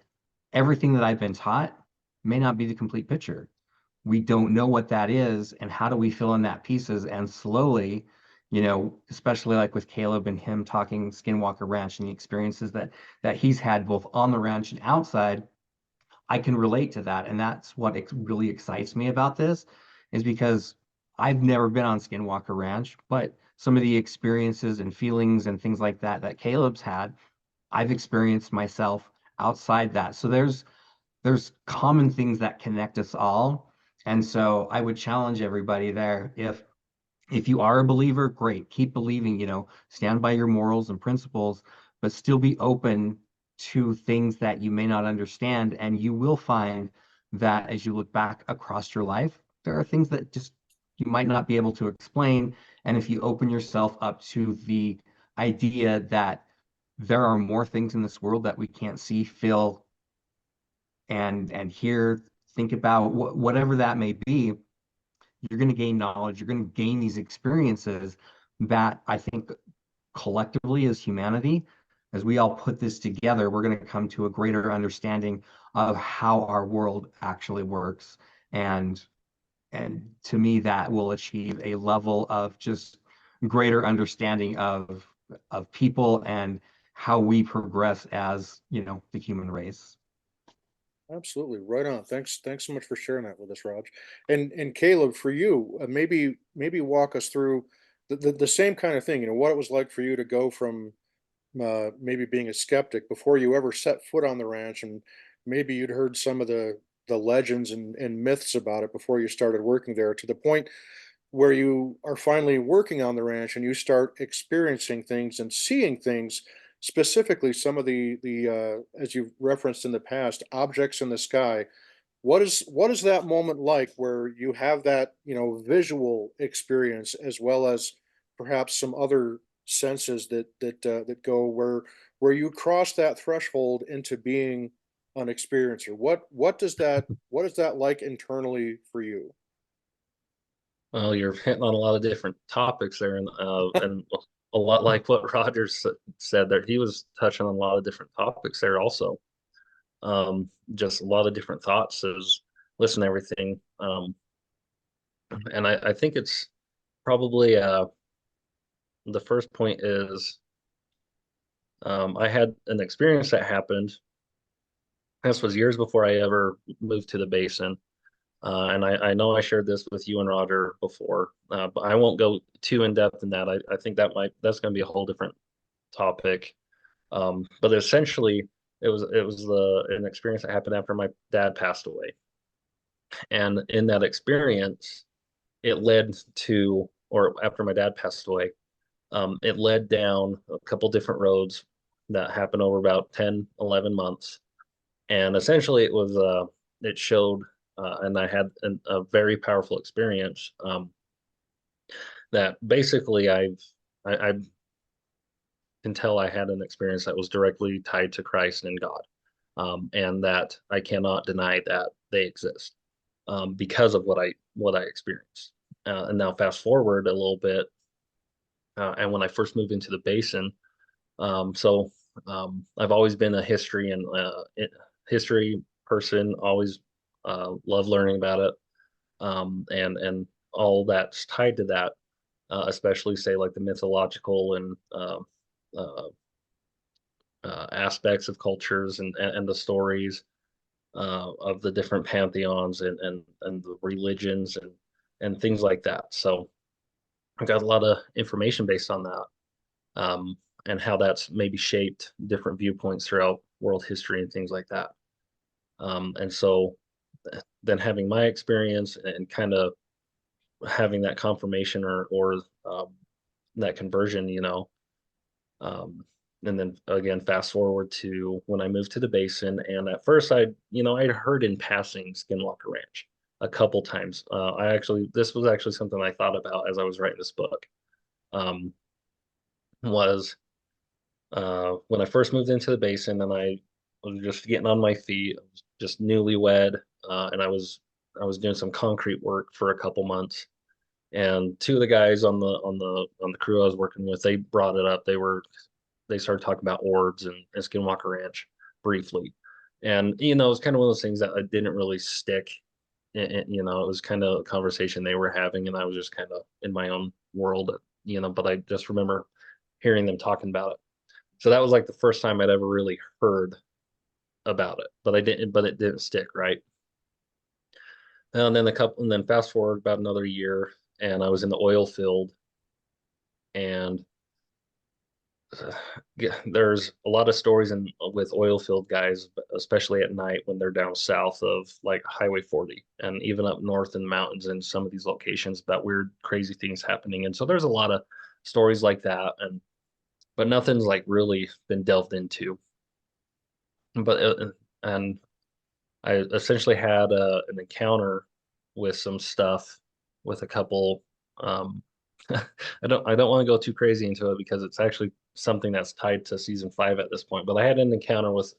everything that I've been taught may not be the complete picture. We don't know what that is, and how do we fill in that pieces and slowly, especially like with Kaleb and him talking Skinwalker Ranch and the experiences that he's had both on the ranch and outside. I can relate to that. And that's what really excites me about this is because I've never been on Skinwalker Ranch, but some of the experiences and feelings and things like that Kaleb's had, I've experienced myself outside that. So there's common things that connect us all. And so I would challenge everybody there. If you are a believer, great, keep believing, stand by your morals and principles, but still be open to things that you may not understand. And you will find that as you look back across your life, there are things that just you might not be able to explain. And if you open yourself up to the idea that there are more things in this world that we can't see, feel, and hear, think about, whatever that may be, you're going to gain knowledge, you're going to gain these experiences that I think collectively as humanity, as we all put this together, we're going to come to a greater understanding of how our world actually works. And to me, that will achieve a level of just greater understanding of people and how we progress as, the human race. Absolutely, right on. Thanks so much for sharing that with us, Raj. And Caleb, for you, maybe walk us through the same kind of thing. What it was like for you to go from maybe being a skeptic before you ever set foot on the ranch, and maybe you'd heard some of the legends and myths about it before you started working there, to the point where you are finally working on the ranch and you start experiencing things and seeing things, specifically some of the as you've referenced in the past, objects in the sky. What is that moment like where you have that, visual experience, as well as perhaps some other senses that go where you cross that threshold into being an experiencer? What is that like internally for you? Well, you're hitting on a lot of different topics there, and a lot like what said there. He was touching on a lot of different topics there also. Just a lot of different thoughts as listen to everything. And I think it's probably the first point is I had an experience that happened. This was years before I ever moved to the basin. And I know I shared this with you and Roger before, but I won't go too in depth in that. I think that's going to be a whole different topic. But essentially, it was an experience that happened after my dad passed away, and in that experience, it led to, or after my dad passed away, it led down a couple different roads that happened over about 10, 11 months, and essentially it showed, and I had a very powerful experience, that basically I can tell I had an experience that was directly tied to Christ and God, and that I cannot deny that they exist, because of what I experienced. And now fast forward a little bit, and when I first moved into the basin, so I've always been a history person, always loved learning about it, and all that's tied to that, especially say like the mythological and uh, aspects of cultures and the stories of the different pantheons and the religions and things like that. So I got a lot of information based on that, and how that's maybe shaped different viewpoints throughout world history and things like that. And so then having my experience and kind of having that confirmation or that conversion, um, and then again, fast forward to when I moved to the basin, and at first I'd heard in passing Skinwalker Ranch a couple times. This was actually something I thought about as I was writing this book. Um, was when I first moved into the basin, and I was just getting on my feet, I was just newlywed, and I was doing some concrete work for a couple months, and two of the guys on the crew I was working with, they brought it up. They started talking about orbs and Skinwalker Ranch briefly, and it was kind of one of those things that I didn't really stick. It was kind of a conversation they were having, and I was just kind of in my own world, But I just remember hearing them talking about it. So that was like the first time I'd ever really heard about it, but it didn't stick, right? And then fast forward about another year, and I was in the oil field, and yeah, there's a lot of stories with oil field guys, especially at night when they're down south of like Highway 40 and even up north in the mountains in some of these locations about weird, crazy things happening. And so there's a lot of stories like that, but nothing's like really been delved into. But and I essentially had an encounter with some stuff with a couple. Um, I don't want to go too crazy into it because it's actually something that's tied to season 5 at this point. But I had an encounter with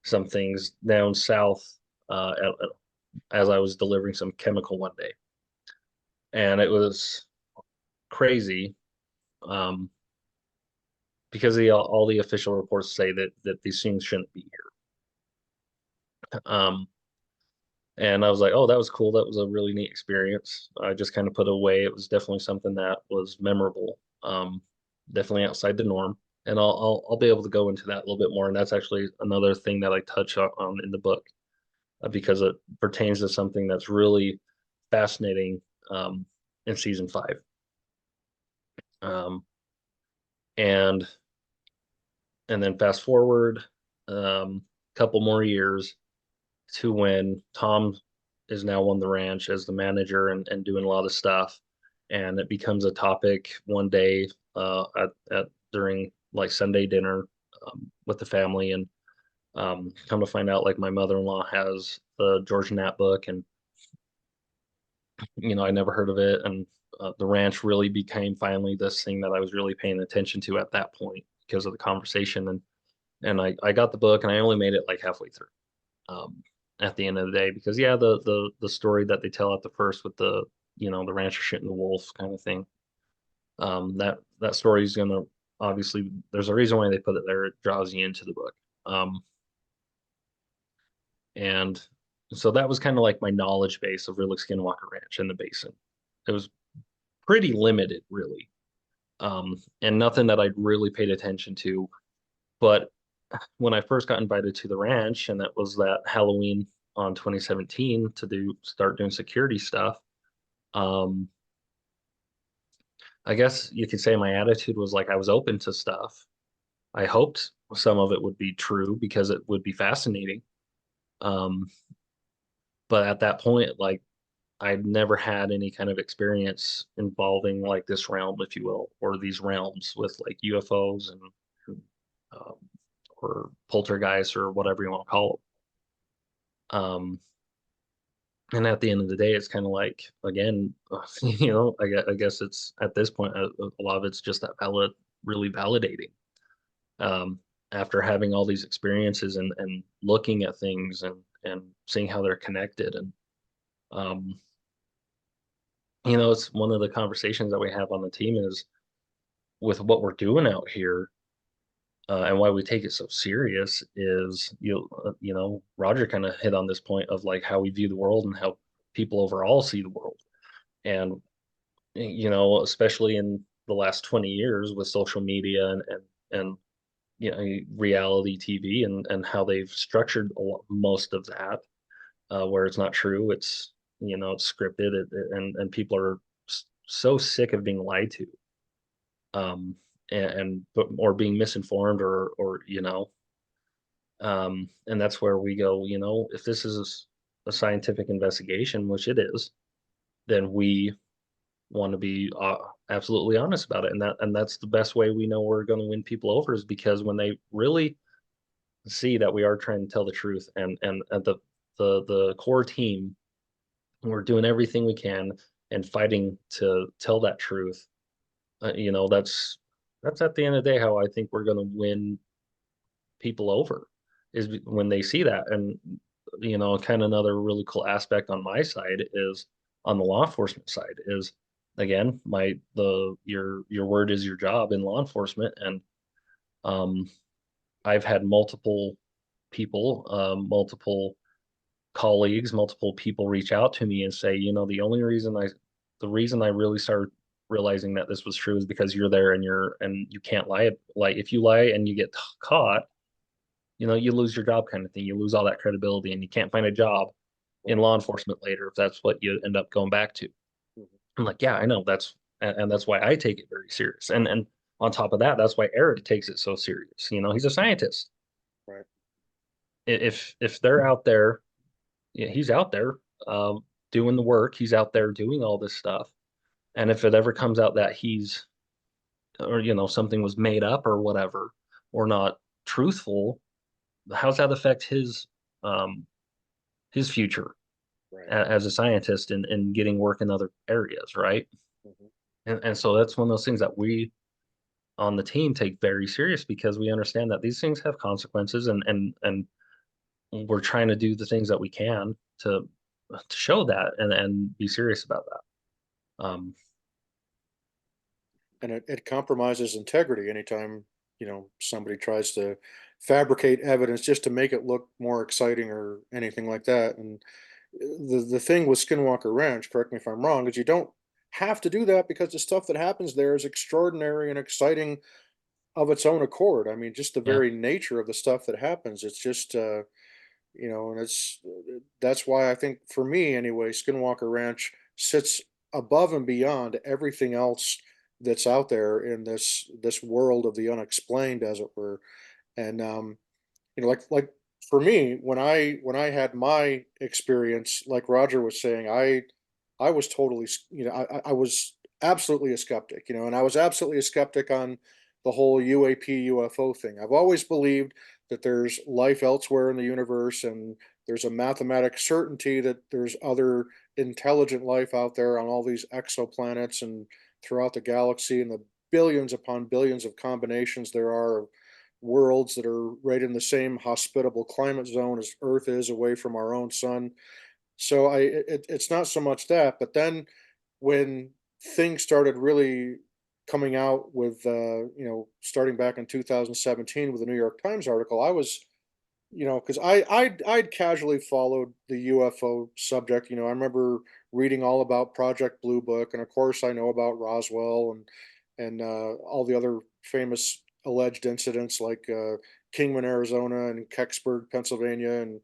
some things down south, as I was delivering some chemical one day, and it was crazy, um, because all the official reports say that these things shouldn't be here. And I was like, oh, that was cool. That was a really neat experience. I just kind of put it away. It was definitely something that was memorable, definitely outside the norm. And I'll be able to go into that a little bit more. And that's actually another thing that I touch on in the book, because it pertains to something that's really fascinating, in season 5. Um, and and then fast forward, couple more years to when Tom is now on the ranch as the manager and doing a lot of stuff. And it becomes a topic one day, at during like Sunday dinner, with the family. And come to find out, like my mother-in-law has the George Knapp book, and I never heard of it. And the ranch really became finally this thing that I was really paying attention to at that point because of the conversation. And I got the book, and I only made it like halfway through, at the end of the day, because yeah, the story that they tell at the first with the rancher shooting the wolf kind of thing. That story is gonna, obviously, there's a reason why they put it there. It draws you into the book. And so that was kind of like my knowledge base of really Skinwalker Ranch and the basin. It was pretty limited, really, and nothing that I'd really paid attention to. But when I first got invited to the ranch, and that was that Halloween on 2017 to start doing security stuff, um, I guess you could say my attitude was like I was open to stuff. I hoped some of it would be true because it would be fascinating. Um, but at that point, like I'd never had any kind of experience involving like this realm, if you will, or these realms with like UFOs and um, or poltergeists or whatever you want to call them. And at the end of the day, it's kind of like, again, I guess it's at this point, a lot of it's just that really validating. Um, After having all these experiences and looking at things and seeing how they're connected. And, um, it's one of the conversations that we have on the team is with what we're doing out here, and why we take it so serious is Roger kind of hit on this point of like how we view the world and how people overall see the world. And especially in the last 20 years with social media and reality TV and how they've structured most of that, where it's not true, it's scripted, and people are so sick of being lied to, um, or being misinformed, and that's where we go. If this is a scientific investigation, which it is, then we want to be absolutely honest about it, and that's the best way we know we're going to win people over, is because when they really see that we are trying to tell the truth, and the core team, we're doing everything we can and fighting to tell that truth. That's at the end of the day how I think we're going to win people over, is when they see that. And kind of another really cool aspect on my side is on the law enforcement side is, again, your word is your job in law enforcement. And um I've had multiple people, multiple colleagues, multiple people reach out to me and say, the reason I really started realizing that this was true is because you're there, and you can't lie. Like if you lie and you get caught, you lose your job, kind of thing. You lose all that credibility, and you can't find a job in law enforcement later if that's what you end up going back to. I'm like, yeah, I know. And that's why I take it very serious. And on top of that, that's why Eric takes it so serious. He's a scientist. Right. If they're out there, yeah, he's out there, doing the work. He's out there doing all this stuff. And if it ever comes out that or something was made up or whatever, or not truthful, how's that affect his future Right. as a scientist and getting work in other areas, right? Mhm. And so that's one of those things that we on the team take very serious, because we understand that these things have consequences, and we're trying to do the things that we can to show that and be serious about that. And it compromises integrity anytime, somebody tries to fabricate evidence just to make it look more exciting or anything like that. And the thing with Skinwalker Ranch, correct me if I'm wrong, is you don't have to do that because the stuff that happens there is extraordinary and exciting of its own accord. I mean, just the Yeah, very nature of the stuff that happens. It's just and that's why I think for me anyway, Skinwalker Ranch sits above and beyond everything else that's out there in this world of the unexplained, as it were. And like for me, when I had my experience, like Roger was saying, I was totally I was absolutely a skeptic, and I was absolutely a skeptic on the whole UAP UFO thing. I've always believed that there's life elsewhere in the universe, and there's a mathematic certainty that there's other intelligent life out there on all these exoplanets and throughout the galaxy, and the billions upon billions of combinations there are of worlds that are right in the same hospitable climate zone as Earth is away from our own sun. So it's not so much that, but then when things started really coming out with, starting back in 2017 with the New York Times article, I was, because I'd casually followed the UFO subject. I remember reading all about Project Blue Book, and of course I know about Roswell and all the other famous alleged incidents like Kingman, Arizona, and Kecksburg, Pennsylvania, and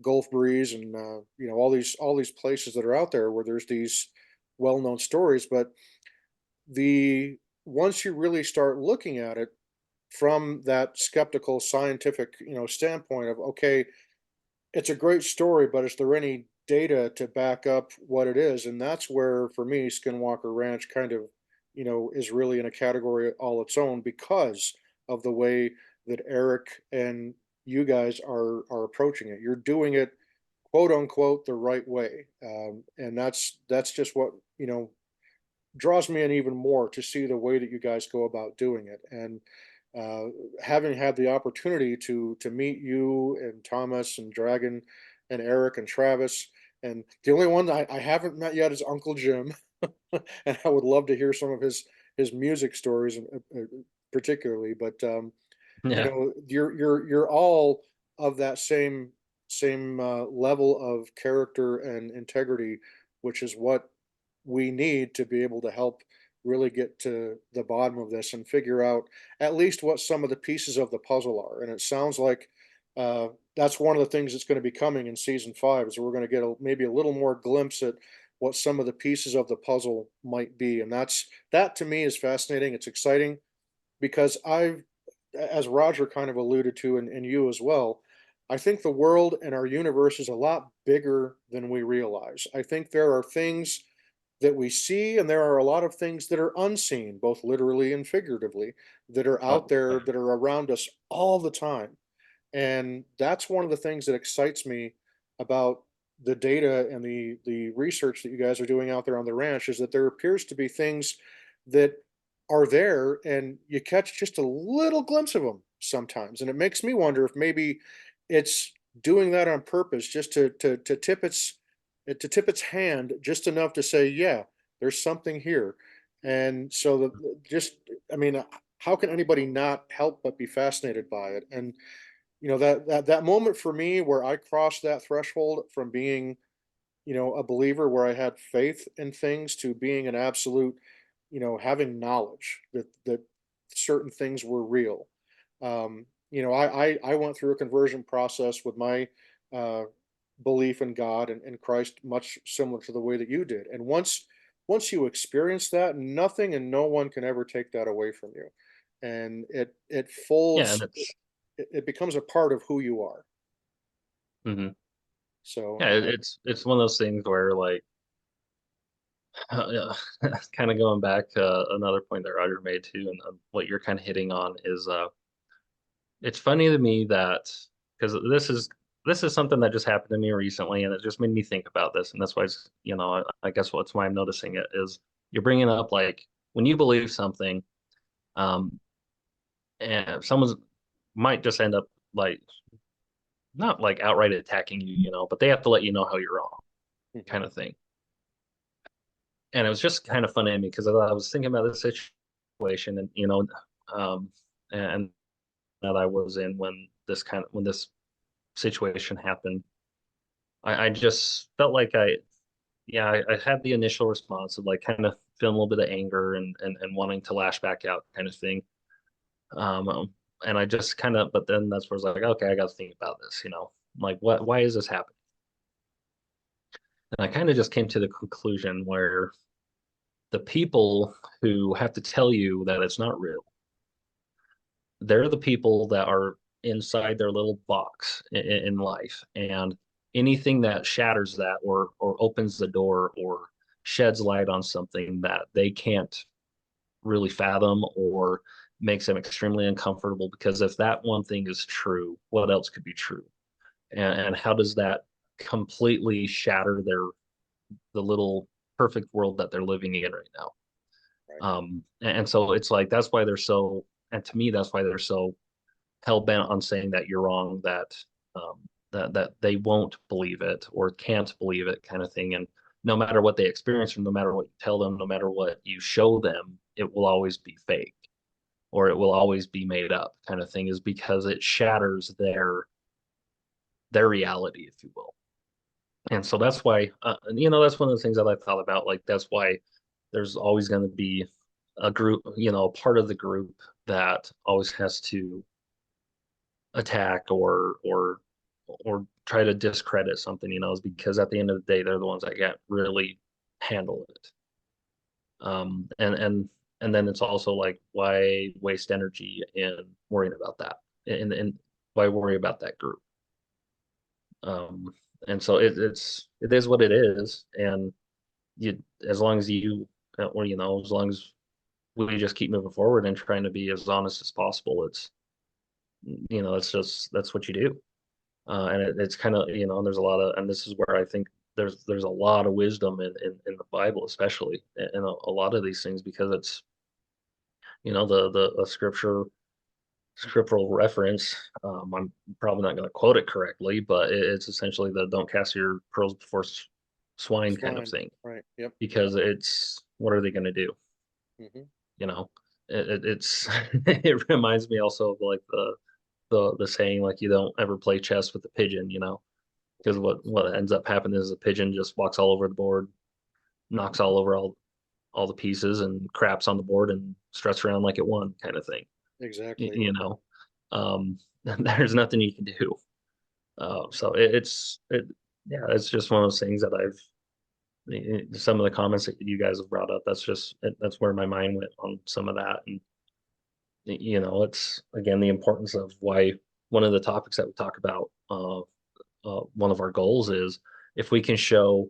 Gulf Breeze, and all these places that are out there where there's these well-known stories. But the once you really start looking at it from that skeptical scientific standpoint of, okay, it's a great story, but is there any data to back up what it is? And that's where, for me, Skinwalker Ranch kind of, is really in a category all its own because of the way that Eric and you guys are approaching it. You're doing it, quote unquote, the right way, and that's just what draws me in even more to see the way that you guys go about doing it. And uh, having had the opportunity to meet you and Thomas and Dragon and Eric and Travis, and the only one I haven't met yet is Uncle Jim, and I would love to hear some of his music stories, particularly. But Yeah. you're all of that same level of character and integrity, which is what we need to be able to help really get to the bottom of this and figure out at least what some of the pieces of the puzzle are. And it sounds like uh, that's one of the things that's going to be coming in season 5 is we're going to get maybe a little more glimpse at what some of the pieces of the puzzle might be. And that to me is fascinating. It's exciting because as Roger kind of alluded to, and you as well, I think the world and our universe is a lot bigger than we realize. I think there are things that we see, and there are a lot of things that are unseen, both literally and figuratively, that are out Oh, there that are around us all the time. And that's one of the things that excites me about the data and the research that you guys are doing out there on the ranch is that there appears to be things that are there and you catch just a little glimpse of them sometimes. And it makes me wonder if maybe it's doing that on purpose just to tip its hand just enough to say, yeah, there's something here. And so just, I mean, how can anybody not help but be fascinated by it? And that moment for me where I crossed that threshold from being, a believer where I had faith in things to being an absolute, having knowledge that certain things were real. I went through a conversion process with my uh, belief in God and Christ, much similar to the way that you did. And once you experience that, nothing and no one can ever take that away from you. And it yeah, and folds, it's it becomes a part of who you are. mhm. So Yeah, it's one of those things where like yeah, kind of going back another point that Roger made too, and what you're kind of hitting on is it's funny to me that because this is something that just happened to me recently, and it just made me think about this, and that's why it's, I guess what's why I'm noticing it is you're bringing up like when you believe something, um, and someone's might just end up like not like outright attacking you, but they have to let you know how you're wrong, mhm, kind of thing. And it was just kind of funny to me because I was thinking about this situation, and um, and that I was in when this situation happened. I just felt like yeah, I had the initial response of like kind of feeling a little bit of anger and wanting to lash back out kind of thing. And I just kind of, but then that's where I was like, okay, I got to think about this, like why is this happening? And I kind of just came to the conclusion where the people who have to tell you that it's not real, they're the people that are inside their little box in life. And anything that shatters that or opens the door or sheds light on something that they can't really fathom or makes them extremely uncomfortable, because if that one thing is true, what else could be true? And how does that completely shatter the little perfect world that they're living in right now? right. And so it's like that's why they're so, and to me that's why they're so hell bent on saying that you're wrong, that that they won't believe it or can't believe it, kind of thing. And no matter what they experience, or no matter what you tell them, no matter what you show them, it will always be fake, or it will always be made up, kind of thing, is because it shatters their reality, if you will. And so that's why, that's one of the things that I thought about. Like, that's why there's always going to be a group, a part of the group that always has to attack or try to discredit something, is because at the end of the day, they're the ones that can't really handle it. And then it's also like, why waste energy in worrying about that? And why worry about that group? Um, and so it is what it is. And you, as long as you, or, as long as we just keep moving forward and trying to be as honest as possible, that's what you do. And it's kind of, and there's a lot of, and this is where I think there's a lot of wisdom in the Bible, especially in a lot of these things, because it's, the scriptural reference. I'm probably not going to quote it correctly, but it's essentially the "don't cast your pearls before swine" kind of Swine, thing, right? Yep. because it's, what are they going to do? Hmm. You know, it's it reminds me also of like the saying, like, you don't ever play chess with a pigeon, because what ends up happening is the pigeon just walks all over the board, knocks all over all the pieces, and craps on the board and struts around like it won, kind of thing. Exactly. You know, there's nothing you can do. So yeah, it's just one of those things that some of the comments that you guys have brought up, that's where my mind went on some of that. And it's, again, the importance of why one of the topics that we talk about, one of our goals is, if we can show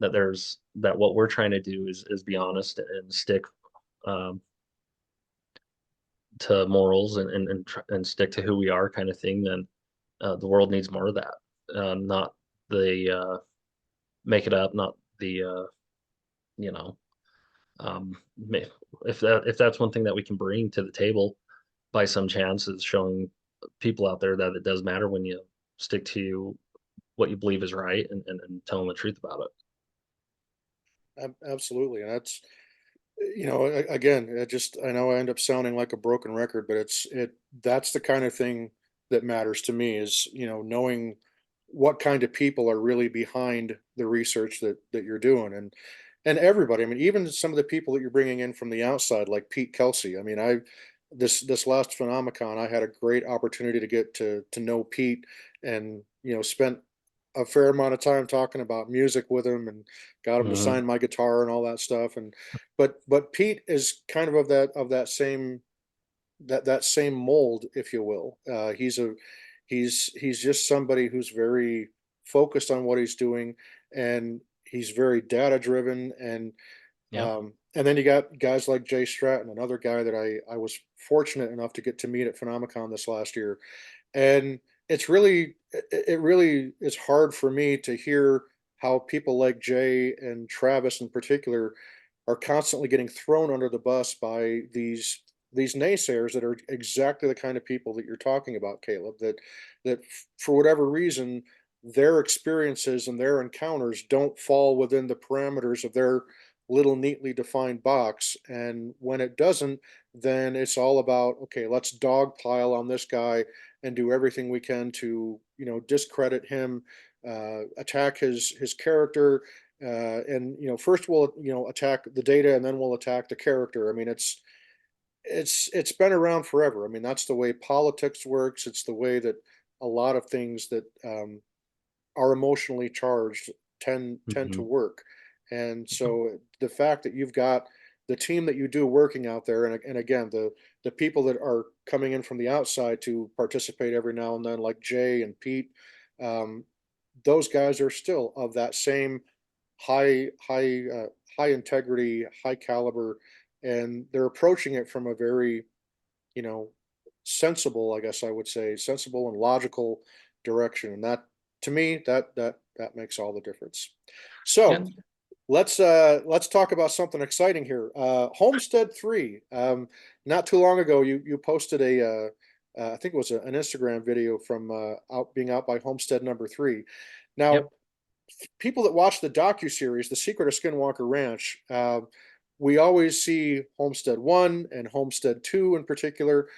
that what we're trying to do is be honest and stick, um, to morals, and stick to who we are, kind of thing, then the world needs more of that. Not the make it up, not the you know um, if that's one thing that we can bring to the table by some chance, is showing people out there that it does matter when you stick to what you believe is right, and tell them the truth about it. Absolutely, and that's, again, I know I end up sounding like a broken record, but that's the kind of thing that matters to me, is, knowing what kind of people are really behind the research that you're doing. And everybody, I mean, even some of the people that you're bringing in from the outside, like Pete Kelsey. I mean, this last Phenomicon, I had a great opportunity to get to know Pete, and, spent a fair amount of time talking about music with him, and got him to Mhm. sign my guitar and all that stuff. And but Pete is kind of that same, that same mold, if you will. He's just somebody who's very focused on what he's doing, and he's very data driven. Yeah. And then you got guys like Jay Stratton, another guy that I was fortunate enough to get to meet at Phenomicon this last year. And it really is hard for me to hear how people like Jay and Travis in particular are constantly getting thrown under the bus by these naysayers that are exactly the kind of people that you're talking about, Caleb, for whatever reason, their experiences and their encounters don't fall within the parameters of their little neatly defined box. And when it doesn't, then it's all about, okay, let's dogpile on this guy and do everything we can to, discredit him, attack his character. And, first we'll, attack the data, and then we'll attack the character. I mean, it's been around forever. I mean, that's the way politics works. It's the way that a lot of things that are emotionally charged tend to Hmm. work. And so the fact that you've got the team that you do working out there, and again, the people that are coming in from the outside to participate every now and then, like Jay and Pete, um, those guys are still of that same high integrity, high caliber, and they're approaching it from a very, you know, sensible, I guess I would say, sensible and logical direction. And that, to me, that makes all the difference. So And let's talk about something exciting here. Homestead 3. Not too long ago, you posted I think it was an Instagram video from out by Homestead number 3. Now, yep. people that watch the docuseries, The Secret of Skinwalker Ranch, we always see Homestead 1 and Homestead 2 in particular,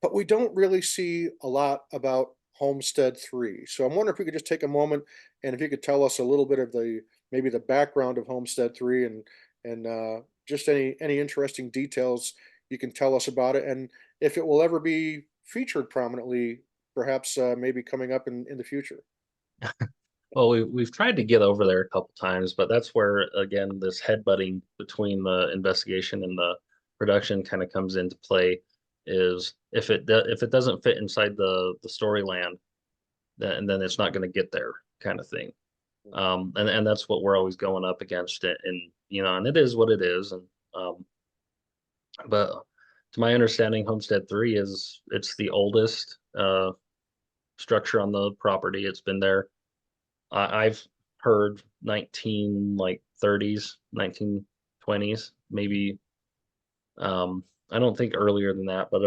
but we don't really see a lot about Homestead 3. So I'm wondering if we could just take a moment and if you could tell us a little bit of the maybe the background of Homestead 3 and just any interesting details you can tell us about it, and if it will ever be featured prominently, perhaps maybe coming up in the future. Well, we've tried to get over there a couple times, but that's where again this headbutting between the investigation and the production kind of comes into play. Is if it doesn't fit inside the storyland, then it's not going to get there, kind of thing. And that's what we're always going up against it, and and it is what it is. And but to my understanding, Homestead 3 it's the oldest structure on the property. It's been there. I've heard 19 like 30s, 1920s, maybe. I don't think earlier than that, but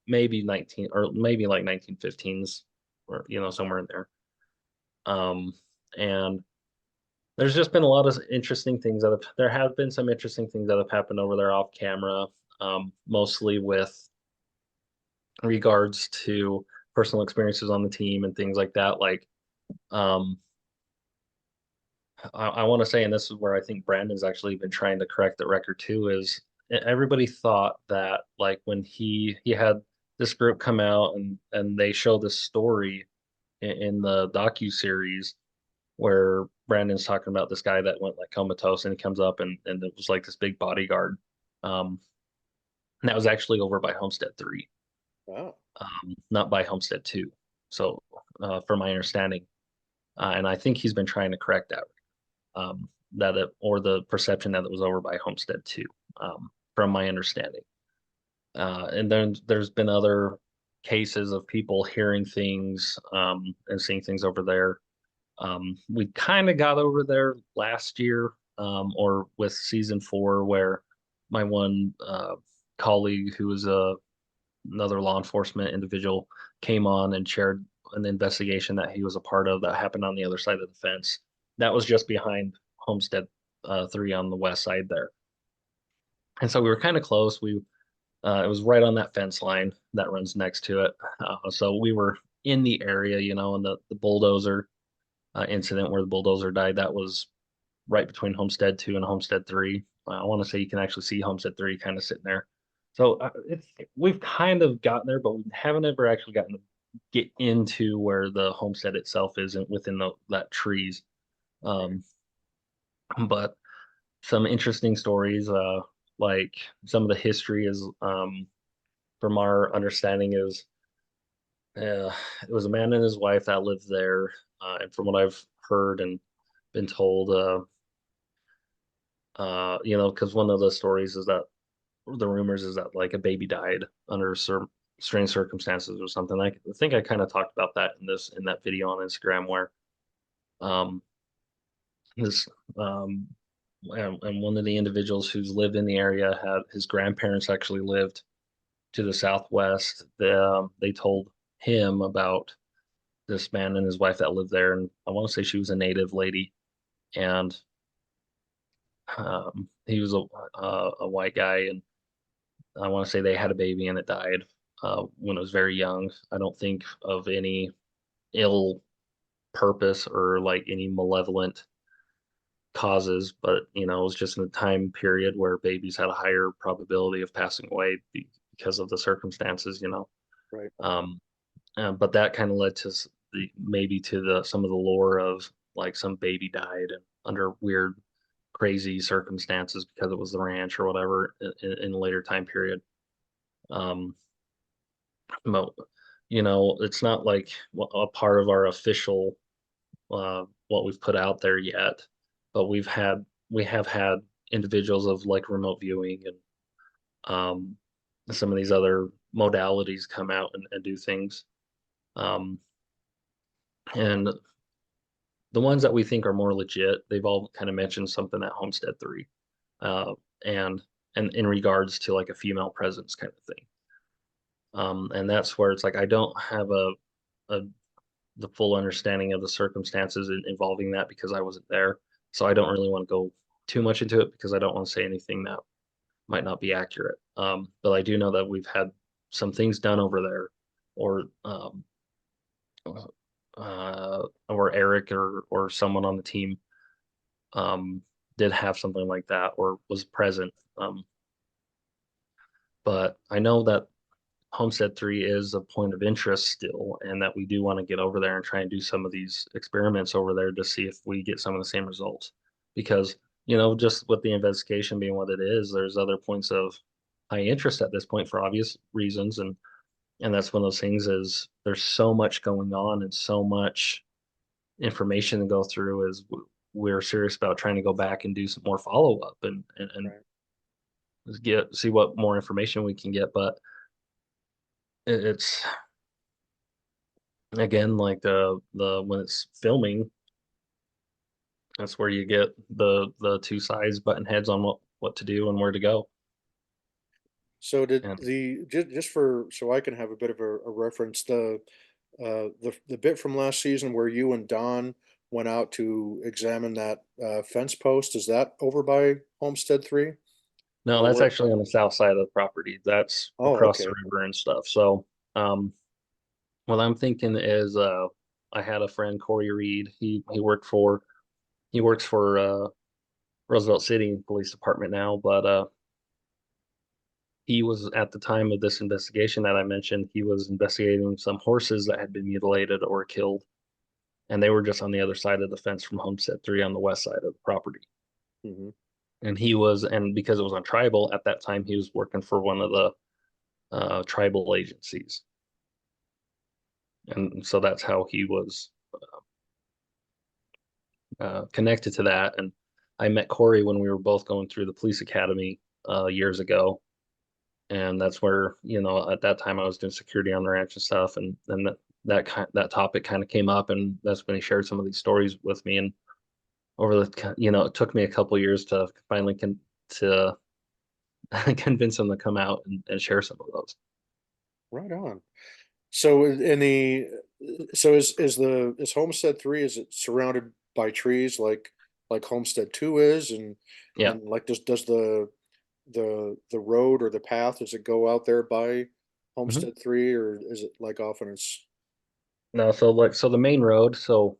maybe 19 or maybe like 1915s, or somewhere in there. And there's just been a lot of interesting things there have been some interesting things that have happened over there off camera, mostly with regards to personal experiences on the team and things like that. Like, I want to say, and this is where I think Brandon's actually been trying to correct the record too, is everybody thought that like when he had this group come out and they show this story in the docu series where Brandon's talking about this guy that went like comatose and he comes up and it was like this big bodyguard. And that was actually over by Homestead 3, Wow. not by Homestead 2. So, from my understanding, and I think he's been trying to correct that, or the perception that it was over by Homestead 2, from my understanding. And then there's been other cases of people hearing things, and seeing things over there. We kind of got over there last year, or with season 4, where my one colleague, who was another law enforcement individual, came on and shared an investigation that he was a part of that happened on the other side of the fence. That was just behind Homestead 3 on the west side there. And so we were kind of close. It was right on that fence line that runs next to it. So we were in the area, and the bulldozer incident where the bulldozer died, that was right between Homestead 2 and Homestead 3. I want to say you can actually see Homestead 3 kind of sitting there. So we've kind of gotten there, but we haven't ever actually gotten to get into where the homestead itself isn't within that trees. But some interesting stories, like some of the history is, from our understanding, is it was a man and his wife that lived there, and from what I've heard and been told, because one of the stories is that the rumors is that like a baby died under some strange circumstances or something. I think I kind of talked about that in that video on Instagram, where um this and one of the individuals who's lived in the area had his grandparents actually lived to the southwest. They told him about this man and his wife that lived there, and I want to say she was a native lady, and he was a white guy, and I want to say they had a baby and it died when it was very young. I don't think of any ill purpose or like any malevolent causes, but it was just in a time period where babies had a higher probability of passing away because of the circumstances. Right. But that kind of led to maybe to some of the lore of like some baby died under weird, crazy circumstances because it was the ranch or whatever in a later time period. Um, but it's not like a part of our official what we've put out there yet, but we have had individuals of like remote viewing and some of these other modalities come out and do things. And the ones that we think are more legit, they've all kind of mentioned something at Homestead 3, uh, and in regards to like a female presence kind of thing. And that's where it's like I don't have a the full understanding of the circumstances involving that because I wasn't there. So I don't really want to go too much into it because I don't want to say anything that might not be accurate. But I do know that we've had some things done over there, or or Eric or someone on the team um, did have something like that or was present. But I know that Homestead 3 is a point of interest still, and that we do want to get over there and try and do some of these experiments over there to see if we get some of the same results. Because, just with the investigation being what it is, there's other points of high interest at this point for obvious reasons. And that's one of those things is there's so much going on and so much information to go through is we're serious about trying to go back and do some more follow-up and Right. see what more information we can get. But it's again like the when it's filming, that's where you get the two sides button heads on what to do and where to go. So did And just for so I can have a bit of a reference, the bit from last season where you and Don went out to examine that fence post, is that over by Homestead 3? no, Or that's where? actually on the south side of the property. That's Oh, across the okay. river and stuff. So what I'm thinking is I had a friend, Corey Reed. He works for Roosevelt City Police Department now, but he was at the time of this investigation that I mentioned, he was investigating some horses that had been mutilated or killed, and they were just on the other side of the fence from Homestead 3 on the west side of the property. Hmm. And because it was on tribal at that time, he was working for one of the tribal agencies, and so that's how he was connected to that. And I met Corey when we were both going through the police academy years ago, and that's where at that time I was doing security on the ranch and stuff, and that topic kind of came up, and that's when he shared some of these stories with me. And over it took me a couple years to finally to convince him to come out and share some of those. Right on. So in the so is Homestead 3, is it surrounded by trees like Homestead 2 is, Yeah. and like does the road or the path, does it go out there by Mhm. Homestead 3, or is it like off in its? No, so the main road, so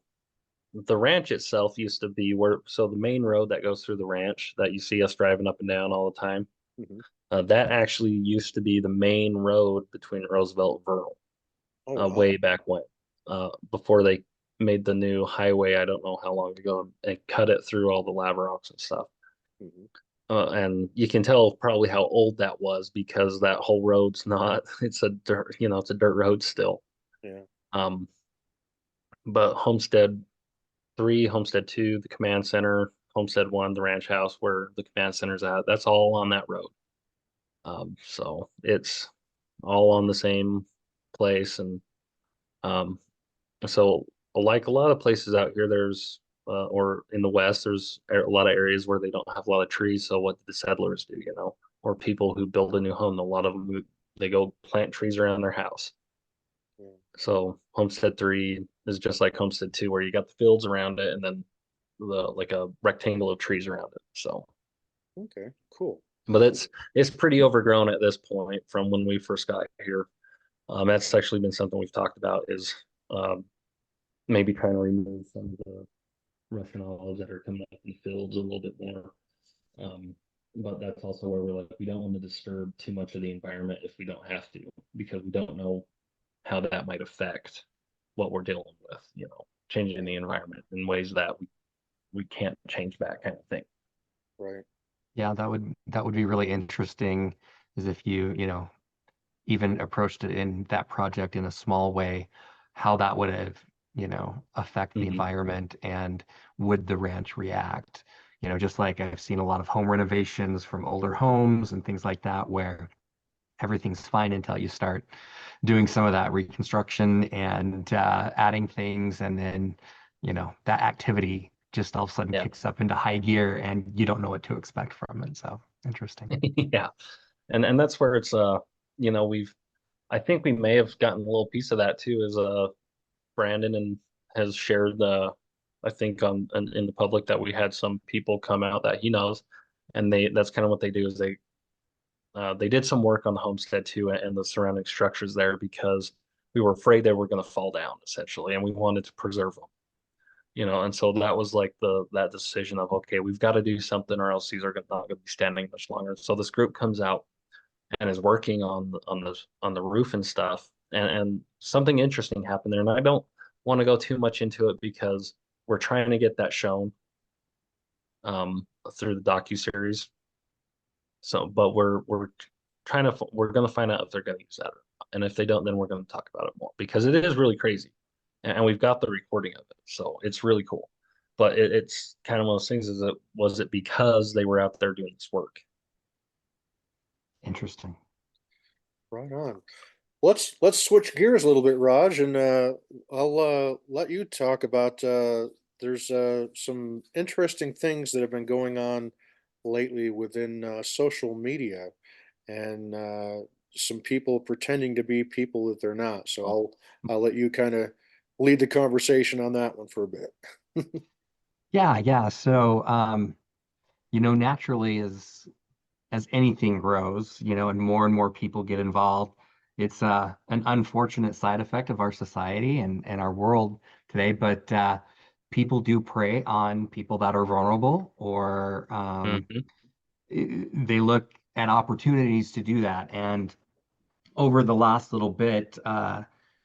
the ranch itself used to be so the main road that goes through the ranch that you see us driving up and down all the time, Mhm. that actually used to be the main road between Roosevelt and Vernal, Oh wow. way back when, before they made the new highway. I don't know how long ago, and cut it through all the lava rocks and stuff. Mhm. And you can tell probably how old that was because that whole road's not, it's a dirt road still. Yeah. Um, but Homestead 3, Homestead 2, the command center, Homestead 1, the ranch house where the command center's at, that's all on that road. So it's all on the same place. And um, so, like a lot of places out here, or in the West, there's a lot of areas where they don't have a lot of trees. So, what do the settlers do, or people who build a new home? A lot of them, they go plant trees around their house. Yeah. So, Homestead 3 is just like Homestead 2, where you got the fields around it and then like a rectangle of trees around it. So, Okay. Cool. but it's pretty overgrown at this point from when we first got here. That's actually been something we've talked about is um, maybe trying to remove some of the Russian olives that are coming up in the fields a little bit more. Um, but that's also where we're like, we don't want to disturb too much of the environment if we don't have to, because we don't know how that might affect what we're dealing with, changing Right. the environment in ways that we can't change that kind of thing. Right. Yeah, that would be really interesting, is if you even approached it in that project in a small way, how that would have affect the Hmm. environment, and would the ranch react? Just like I've seen a lot of home renovations from older homes and things like that, where everything's fine until you start doing some of that reconstruction and adding things, and then that activity just all of a sudden Yeah. kicks up into high gear, and you don't know what to expect from it. So interesting. Yeah. And that's where it's we've I think we may have gotten a little piece of that too, is Brandon and has shared I think in the public that we had some people come out that he knows, and that's kind of what they do is they did some work on the homestead too and the surrounding structures there because we were afraid they were going to fall down essentially, and we wanted to preserve them. And so that was like that decision of, okay, we've got to do something or else these are not going to be standing much longer. So this group comes out and is working on the roof and stuff, and something interesting happened there, and I don't want to go too much into it because we're trying to get that shown through the docu-series. So, but we're going to find out if they're going to use that or not. And if they don't, then we're going to talk about it more because it is really crazy. And we've got the recording of it. So it's really cool. But it's kind of one of those things, was it because they were out there doing this work? Interesting. Right on. Let's switch gears a little bit, Raj, and I'll let you talk about there's some interesting things that have been going on lately within social media, and some people pretending to be people that they're not. So I'll let you kind of lead the conversation on that one for a bit. Yeah, yeah. So, naturally, as anything grows, and more people get involved, it's an unfortunate side effect of our society and our world today. But people do prey on people that are vulnerable, or Hmm. they look at opportunities to do that. And over the last little bit,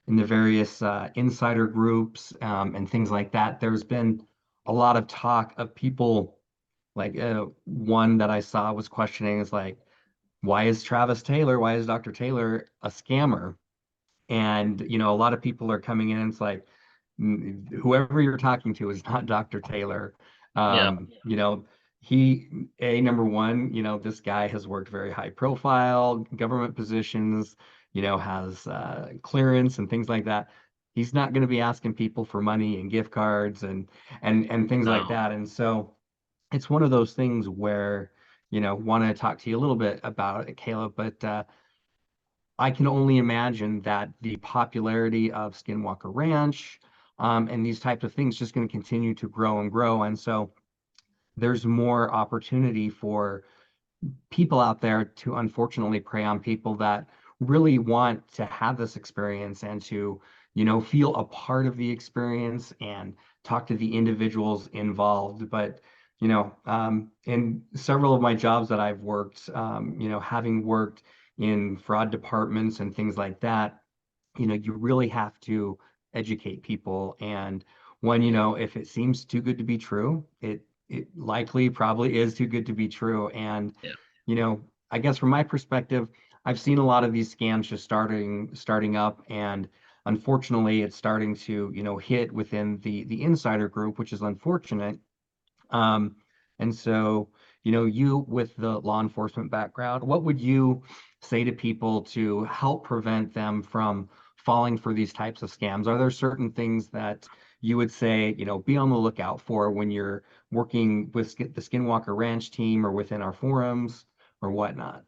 in the various insider groups and things like that, there's been a lot of talk of people like one that I saw was questioning is like, why is Dr. Taylor a scammer? And, a lot of people are coming in and it's like, whoever you're talking to is not Dr. Taylor. Yeah. He, number one, this guy has worked very high profile government positions, has clearance and things like that. He's not going to be asking people for money and gift cards and things like No. that. And so it's one of those things where, want to talk to you a little bit about it, Caleb, but I can only imagine that the popularity of Skinwalker Ranch and these types of things just going to continue to grow and grow. And so there's more opportunity for people out there to unfortunately prey on people that really want to have this experience and to, feel a part of the experience and talk to the individuals involved. But, in several of my jobs that I've worked, having worked in fraud departments and things like that, you really have to educate people. And when, if it seems too good to be true, it likely probably is too good to be true. And Yeah. you know, I guess from my perspective, I've seen a lot of these scams just starting up, and unfortunately, it's starting to, hit within the insider group, which is unfortunate. Um, and so, you with the law enforcement background, what would you say to people to help prevent them from falling for these types of scams? Are there certain things that you would say, be on the lookout for when you're working with the Skinwalker Ranch team or within our forums or whatnot?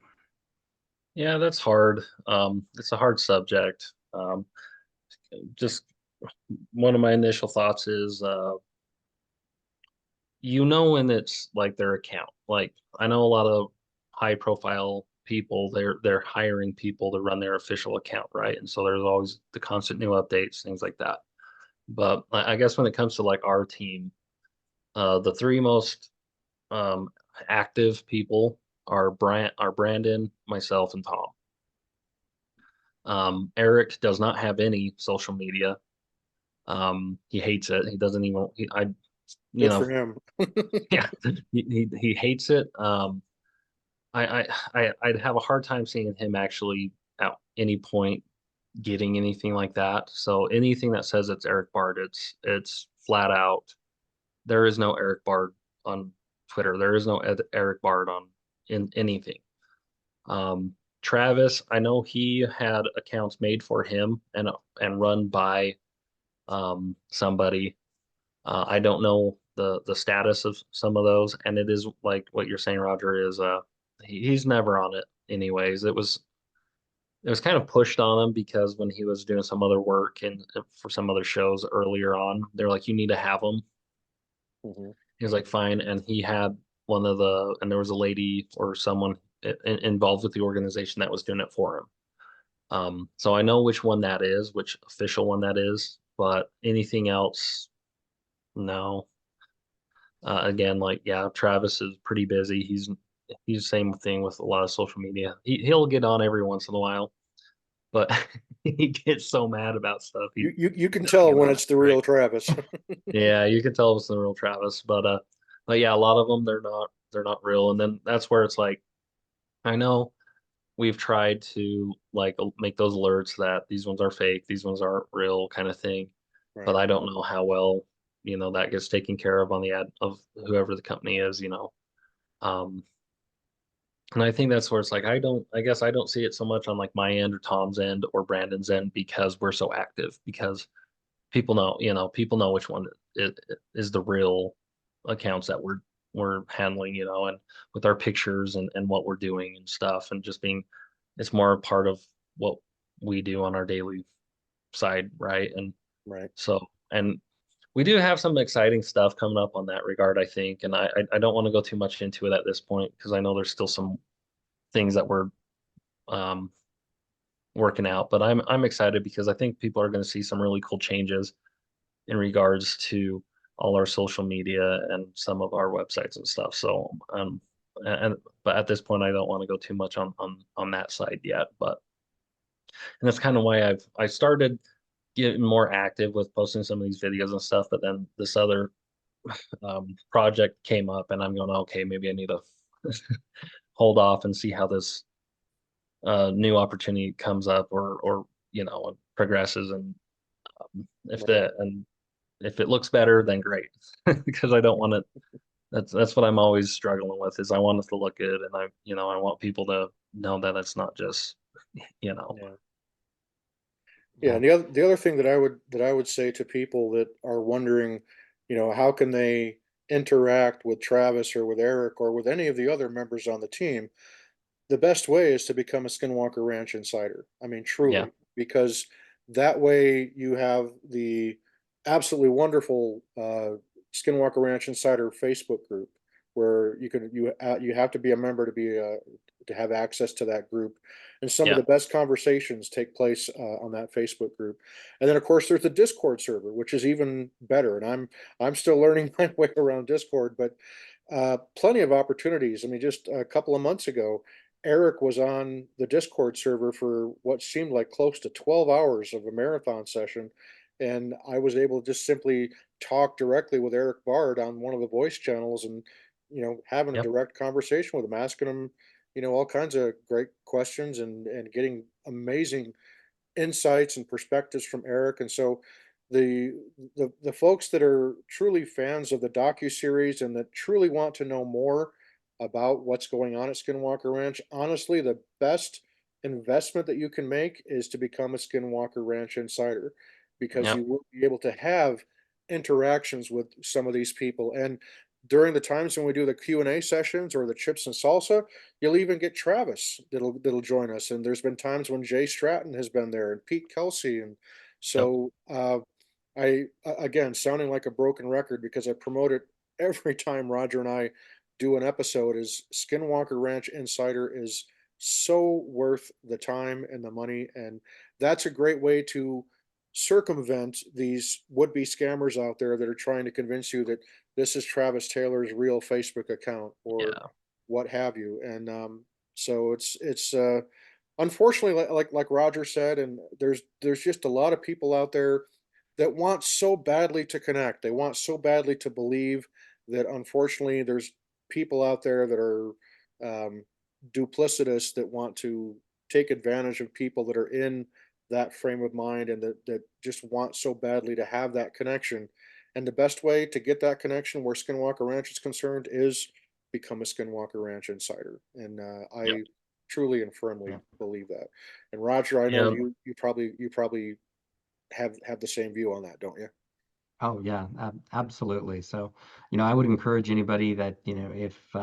Yeah, that's hard. It's a hard subject. Just one of my initial thoughts is, when it's like their account. Like I know a lot of high profile people, they're hiring people to run their official account, right? And so there's always the constant new updates, things like that. But I guess when it comes to like our team, the three most um, active people are Brandon, myself, and Tom. Eric does not have any social media. He hates it. He doesn't even. You Good know, for him. yeah, he hates it. I'd have a hard time seeing him actually at any point getting anything like that. So anything that says it's Eric Bard, it's flat out. There is no Eric Bard on Twitter. There is no Eric Bard on in anything. Travis, I know he had accounts made for him and run by somebody. I don't know the status of some of those, and it is like what you're saying, Roger, is he's never on it anyways. it was kind of pushed on him because when he was doing some other work and for some other shows earlier on, they're like, you need to have him. Hmm. He was like, fine. And he had one of the, and there was a lady or someone involved with the organization that was doing it for him. So I know which one that is, which official one that is, but anything else, no. Again, like, yeah, Travis is pretty busy. He's the same thing with a lot of social media. He'll get on every once in a while, but he gets so mad about stuff. You can He's not tell getting when on it. it's the Right. real Travis. Yeah, you can tell it's the real Travis, but yeah, a lot of them they're not real. And then that's where it's like, I know we've tried to like make those alerts that these ones are fake, these ones aren't real kind of thing, but Right. I don't know how well, that gets taken care of on the ad of whoever the company is. Um, and I think that's where it's like I guess I don't see it so much on like my end or Tom's end or Brandon's end because we're so active because people know which one is the real accounts that we're handling, and with our pictures and what we're doing and stuff and just being it's more a part of what we do on our daily side, right? And Right. so and we do have some exciting stuff coming up on that regard, I think. And I don't want to go too much into it at this point because I know there's still some things that we're um working out, but I'm excited because I think people are going to see some really cool changes in regards to all our social media and some of our websites and stuff. So, and but at this point, I don't want to go too much on that side yet. But and that's kind of why I started getting more active with posting some of these videos and stuff. But then this other project came up, and I'm going, okay, maybe I need to hold off and see how this new opportunity comes up or progresses and if Right. the and if it looks better, then great. Because I don't want it. That's what I'm always struggling with is I want it to look good and I want people to know that it's not just, you know. Yeah. Yeah, Yeah. and the other thing that I would say to people that are wondering, how can they interact with Travis or with Eric or with any of the other members on the team, the best way is to become a Skinwalker Ranch insider. I mean, Yeah. truly, because that way you have the absolutely wonderful Skinwalker Ranch Insider Facebook group where you have to be a member to have access to that group, and some of Yeah. the best conversations take place on that Facebook group. And then, of course, there's the Discord server, which is even better. And I'm still learning my way around Discord, but plenty of opportunities. I mean, just a couple of months ago, Eric was on the Discord server for what seemed like close to 12 hours of a marathon session. And I was able to just simply talk directly with Eric Bard on one of the voice channels and, having a Yep. direct conversation with him, asking him, all kinds of great questions and getting amazing insights and perspectives from Eric. And so the the folks that are truly fans of the docu-series and that truly want to know more about what's going on at Skinwalker Ranch, honestly, the best investment that you can make is to become a Skinwalker Ranch insider because you Yep. will be able to have interactions with some of these people. And during the times when we do the Q&A sessions or the chips and salsa, you'll even get Travis that'll join us, and there's been times when Jay Stratton has been there and Pete Kelsey, and Yep. so again, sounding like a broken record because I promote it every time Roger and I do an episode. Is Skinwalker Ranch Insider is so worth the time and the money, and that's a great way to circumvent these would-be scammers out there that are trying to convince you that this is Travis Taylor's real Facebook account or Yeah. what have you. And so it's unfortunately like Roger said, and there's just a lot of people out there that want so badly to connect. They want so badly to believe that unfortunately there's people out there that are um, duplicitous that want to take advantage of people that are in that frame of mind and that just want so badly to have that connection. And the best way to get that connection where Skinwalker Ranch is concerned is become a Skinwalker Ranch insider. And Yep. I truly and firmly Yeah. believe that. And Roger, I know Yeah. you probably have the same view on that, don't you? Oh yeah, absolutely. So, I would encourage anybody that, if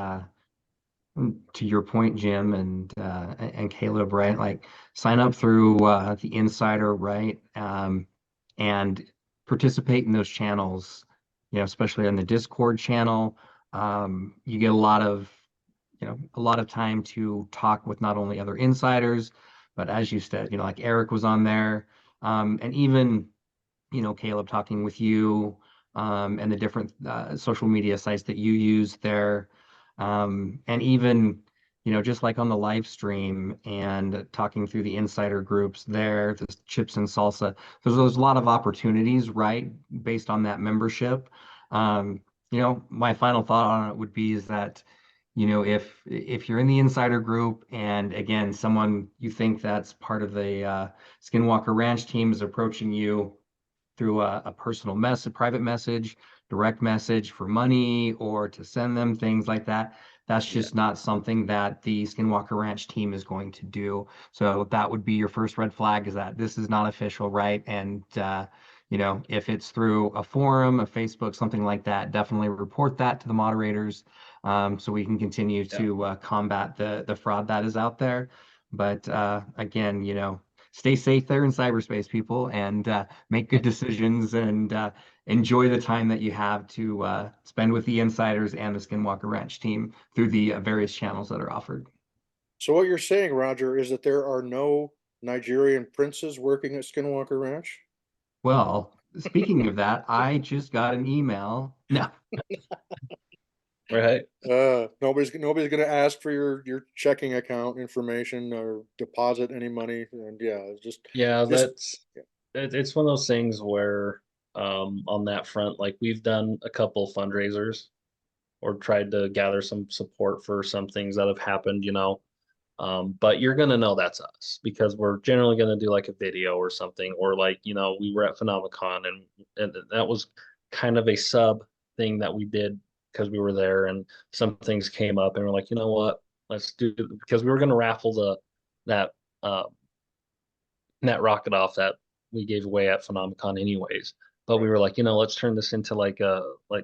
To your point, Jim and Caleb, right? Like sign up through the Insider, right? And participate in those channels, especially on the Discord channel. You get a lot of time to talk with not only other insiders, but as you said, like Eric was on there, and even Caleb talking with you, and the different social media sites that you use there. And even, just like on the live stream and talking through the insider groups there, the chips and salsa, there's a lot of opportunities, right, based on that membership. My final thought on it would be is that, if you're in the insider group and again, someone you think that's part of the Skinwalker Ranch team is approaching you through a personal message, private message, direct message for money or to send them things like that. That's Yeah. just not something that the Skinwalker Ranch team is going to do. So that would be your first red flag is that this is not official, right? And if it's through a forum, a Facebook, something like that, definitely report that to the moderators, so we can continue Yeah. to combat the fraud that is out there. But again, stay safe there in cyberspace, people, and make good decisions and enjoy the time that you have to spend with the insiders and the Skinwalker Ranch team through the various channels that are offered. So what you're saying, Roger, is that there are no Nigerian princes working at Skinwalker Ranch? Well, speaking of that, I just got an email. No, Right. Nobody's gonna ask for your checking account information or deposit any money. And yeah, it's Yeah, just it's one of those things where on that front, like we've done a couple fundraisers or tried to gather some support for some things that have happened. But you're gonna know that's us because we're generally gonna do like a video or something, or like, we were at Phenomicon and that was kind of a sub thing that we did because we were there and some things came up and we're like, you know what, let's do because we were gonna raffle that uh that rocket off that we gave away at Phenomicon anyways. But we right. were like, let's turn this into like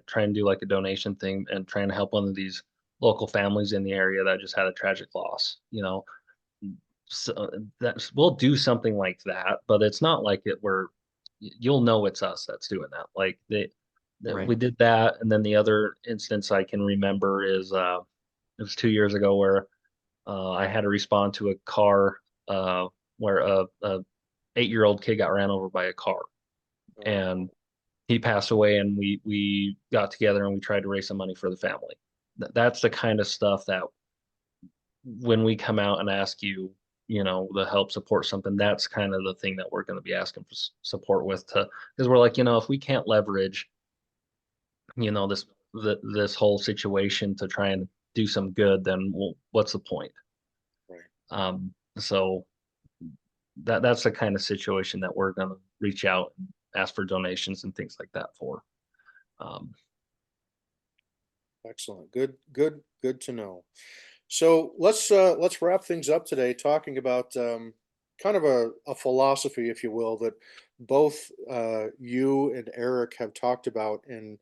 try and do like a donation thing and try and help one of these local families in the area that just had a tragic loss. So that we'll do something like that, but it's not like it where you'll know it's us that's doing that. Like right. we did that, and then the other instance I can remember is it was 2 years ago where I had to respond to a car where a 8-year-old kid got ran over by a car, and he passed away, and we got together and we tried to raise some money for the family. That's the kind of stuff that when we come out and ask you, to help support something, that's kind of the thing that we're going to be asking for support with to, because we're like, if we can't leverage, this this whole situation to try and do some good, then what's the point? Right. So that's the kind of situation that we're going to reach out and ask for donations and things like that for. Um, Excellent. Good to know. So let's wrap things up today talking about kind of a philosophy, if you will, that both you and Eric have talked about in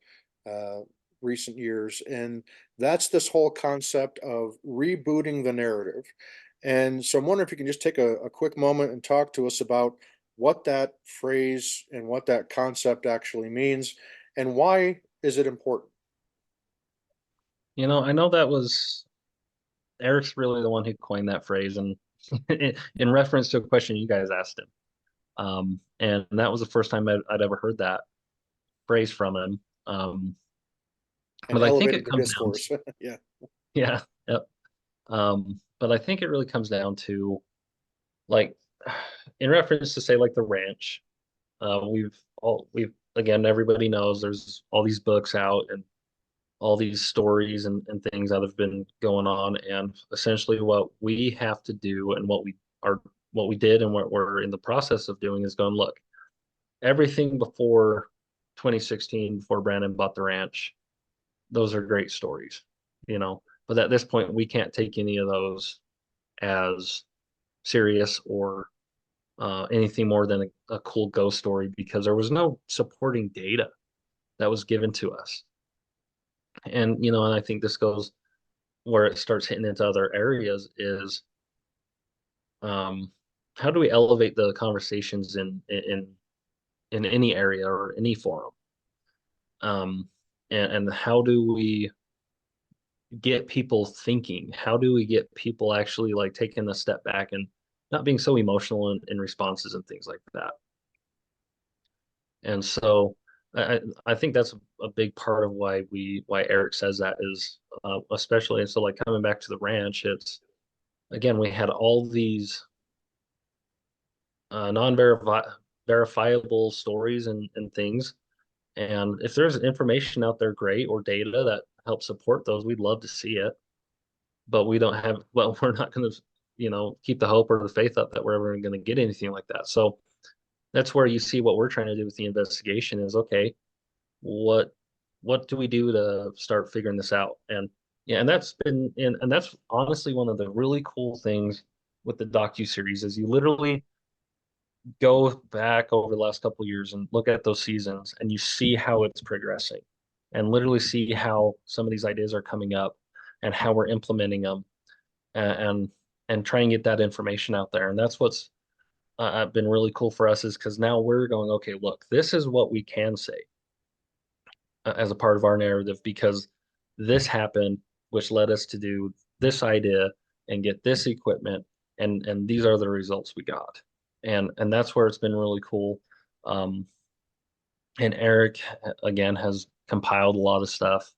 uh, recent years, and that's this whole concept of rebooting the narrative. And so I'm wondering if you can just take a quick moment and talk to us about what that phrase and what that concept actually means, and why is it important? I know that was Eric's really the one who coined that phrase, and in reference to a question you guys asked him. And that was the first time I'd ever heard that phrase from him. And But I think elevated it the comes down to, discourse. Yeah. yeah, yep. But I think it really comes down to like, in reference to say like the ranch, we've again, everybody knows there's all these books out and all these stories and things that have been going on. And essentially what we have to do and what we did and what we're in the process of doing is going, look, everything before 2016, before Brandon bought the ranch, those are great stories, you know. But at this point, we can't take any of those as serious or anything more than a cool ghost story because there was no supporting data that was given to us. And I think this goes where it starts hitting into other areas is, um, how do we elevate the conversations in any area or any forum? Um, and how do we get people thinking? How do we get people actually like taking a step back and not being so emotional in responses and things like that? And so I think that's a big part of why Eric says that is, especially, and so like coming back to the ranch, it's again, we had all these non-verifiable stories and things. And if there's information out there, great, or data that helps support those, we'd love to see it. But we don't have, well, we're not going to, keep the hope or the faith up that we're ever going to get anything like that. So that's where you see what we're trying to do with the investigation is, okay, what what do we do to start figuring this out? And yeah, and that's honestly one of the really cool things with the docu-series is you literally go back over the last couple of years and look at those seasons and you see how it's progressing and literally see how some of these ideas are coming up and how we're implementing them, and and try and get that information out there. And that's what's been really cool for us is because now we're going, okay, look, this is what we can say as a part of our narrative because this happened, which led us to do this idea and get this equipment, and these are the results we got, and that's where it's been really cool. Um, and Eric again has compiled a lot of stuff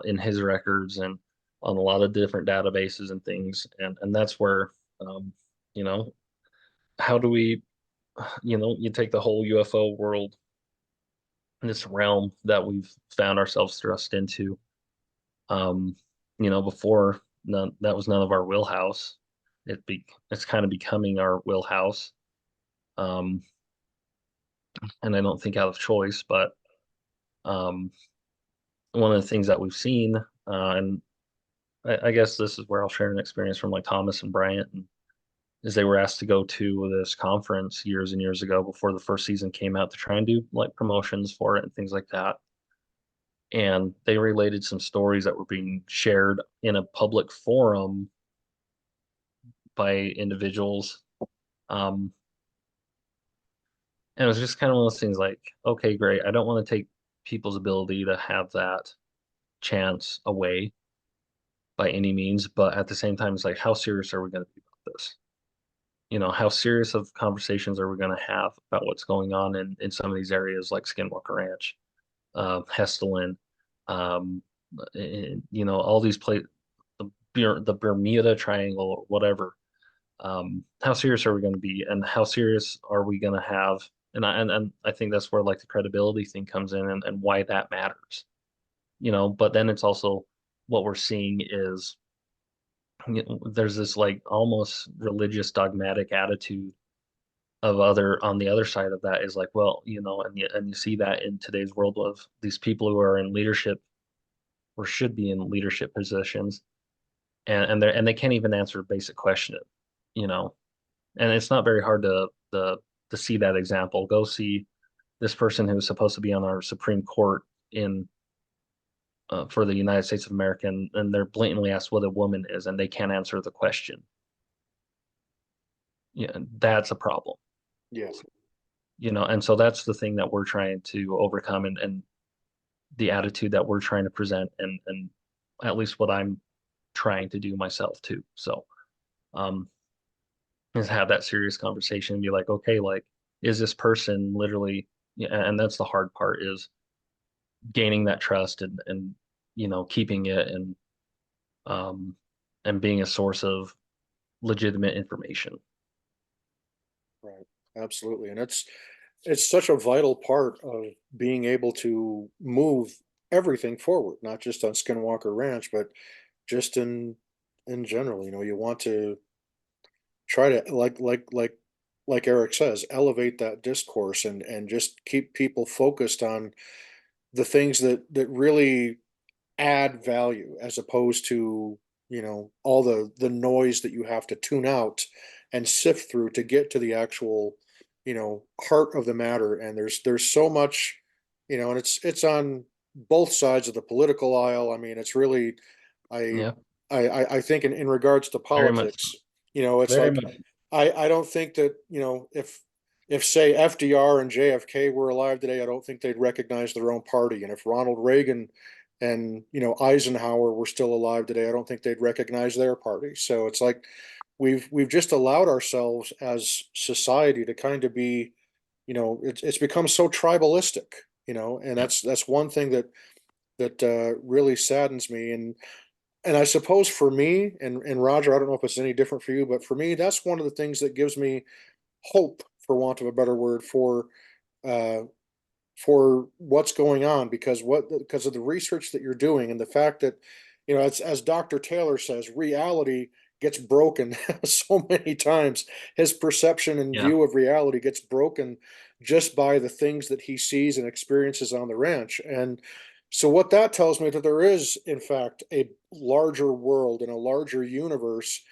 in his records and on a lot of different databases and things, and that's where, um, you know, how do we, you take the whole UFO world, this realm that we've found ourselves thrust into. Um, before that was none of our wheelhouse. It's kind of becoming our wheelhouse. Um, and I don't think out of choice, but um, one of the things that we've seen, and I guess this is where I'll share an experience from like Thomas and Bryant, and is they were asked to go to this conference years and years ago before the first season came out to try and do like promotions for it and things like that. And they related some stories that were being shared in a public forum by individuals. Um, and it was just kind of one of those things like, okay, great. I don't want to take people's ability to have that chance away by any means, but at the same time, it's like, how serious are we going to be about this? How serious of conversations are we going to have about what's going on in some of these areas like Skinwalker Ranch, Hestelin, um, all these places, the Bermuda Triangle or whatever. How serious are we going to be, and how serious are we going to have? And I think that's where like the credibility thing comes in, and why that matters. But then it's also what we're seeing is, there's this like almost religious dogmatic attitude of other on the other side of that is like, well, and you see that in today's world of these people who are in leadership or should be in leadership positions, and they can't even answer a basic question, you know and it's not very hard to see that example. Go see this person who's supposed to be on our Supreme Court in for the United States of America, and they're blatantly asked what a woman is, and they can't answer the question. Yeah, that's a problem. Yes. And so that's the thing that we're trying to overcome, and the attitude that we're trying to present, and at least what I'm trying to do myself too. So, um, is have that serious conversation and be like, okay, like, is this person literally, yeah, and that's the hard part is gaining that trust and keeping it um and being a source of legitimate information. Right. Absolutely. And it's such a vital part of being able to move everything forward, not just on Skinwalker Ranch, but just in general. You want to try to like Eric says, elevate that discourse and just keep people focused on the things that really add value as opposed to, all the noise that you have to tune out and sift through to get to the actual, heart of the matter. And there's so much, and it's on both sides of the political aisle. I mean, it's really, I Yeah. I think in regards to Very much, politics, it's very like much. I don't think that, if say FDR and JFK were alive today, I don't think they'd recognize their own party. And if Ronald Reagan and Eisenhower were still alive today, I don't think they'd recognize their party. So it's like we've just allowed ourselves as society to kind of be, it's become so tribalistic, and Yeah, that's one thing that really saddens me. And I suppose for me and Roger, I don't know if it's any different for you, but for me, that's one of the things that gives me hope, for want of a better word, uh, for what's going on, because of the research that you're doing and the fact that, as Dr. Taylor says, reality gets broken so many times. His perception and yeah, view of reality gets broken just by the things that he sees and experiences on the ranch. And so what that tells me, that there is in fact a larger world and a larger universe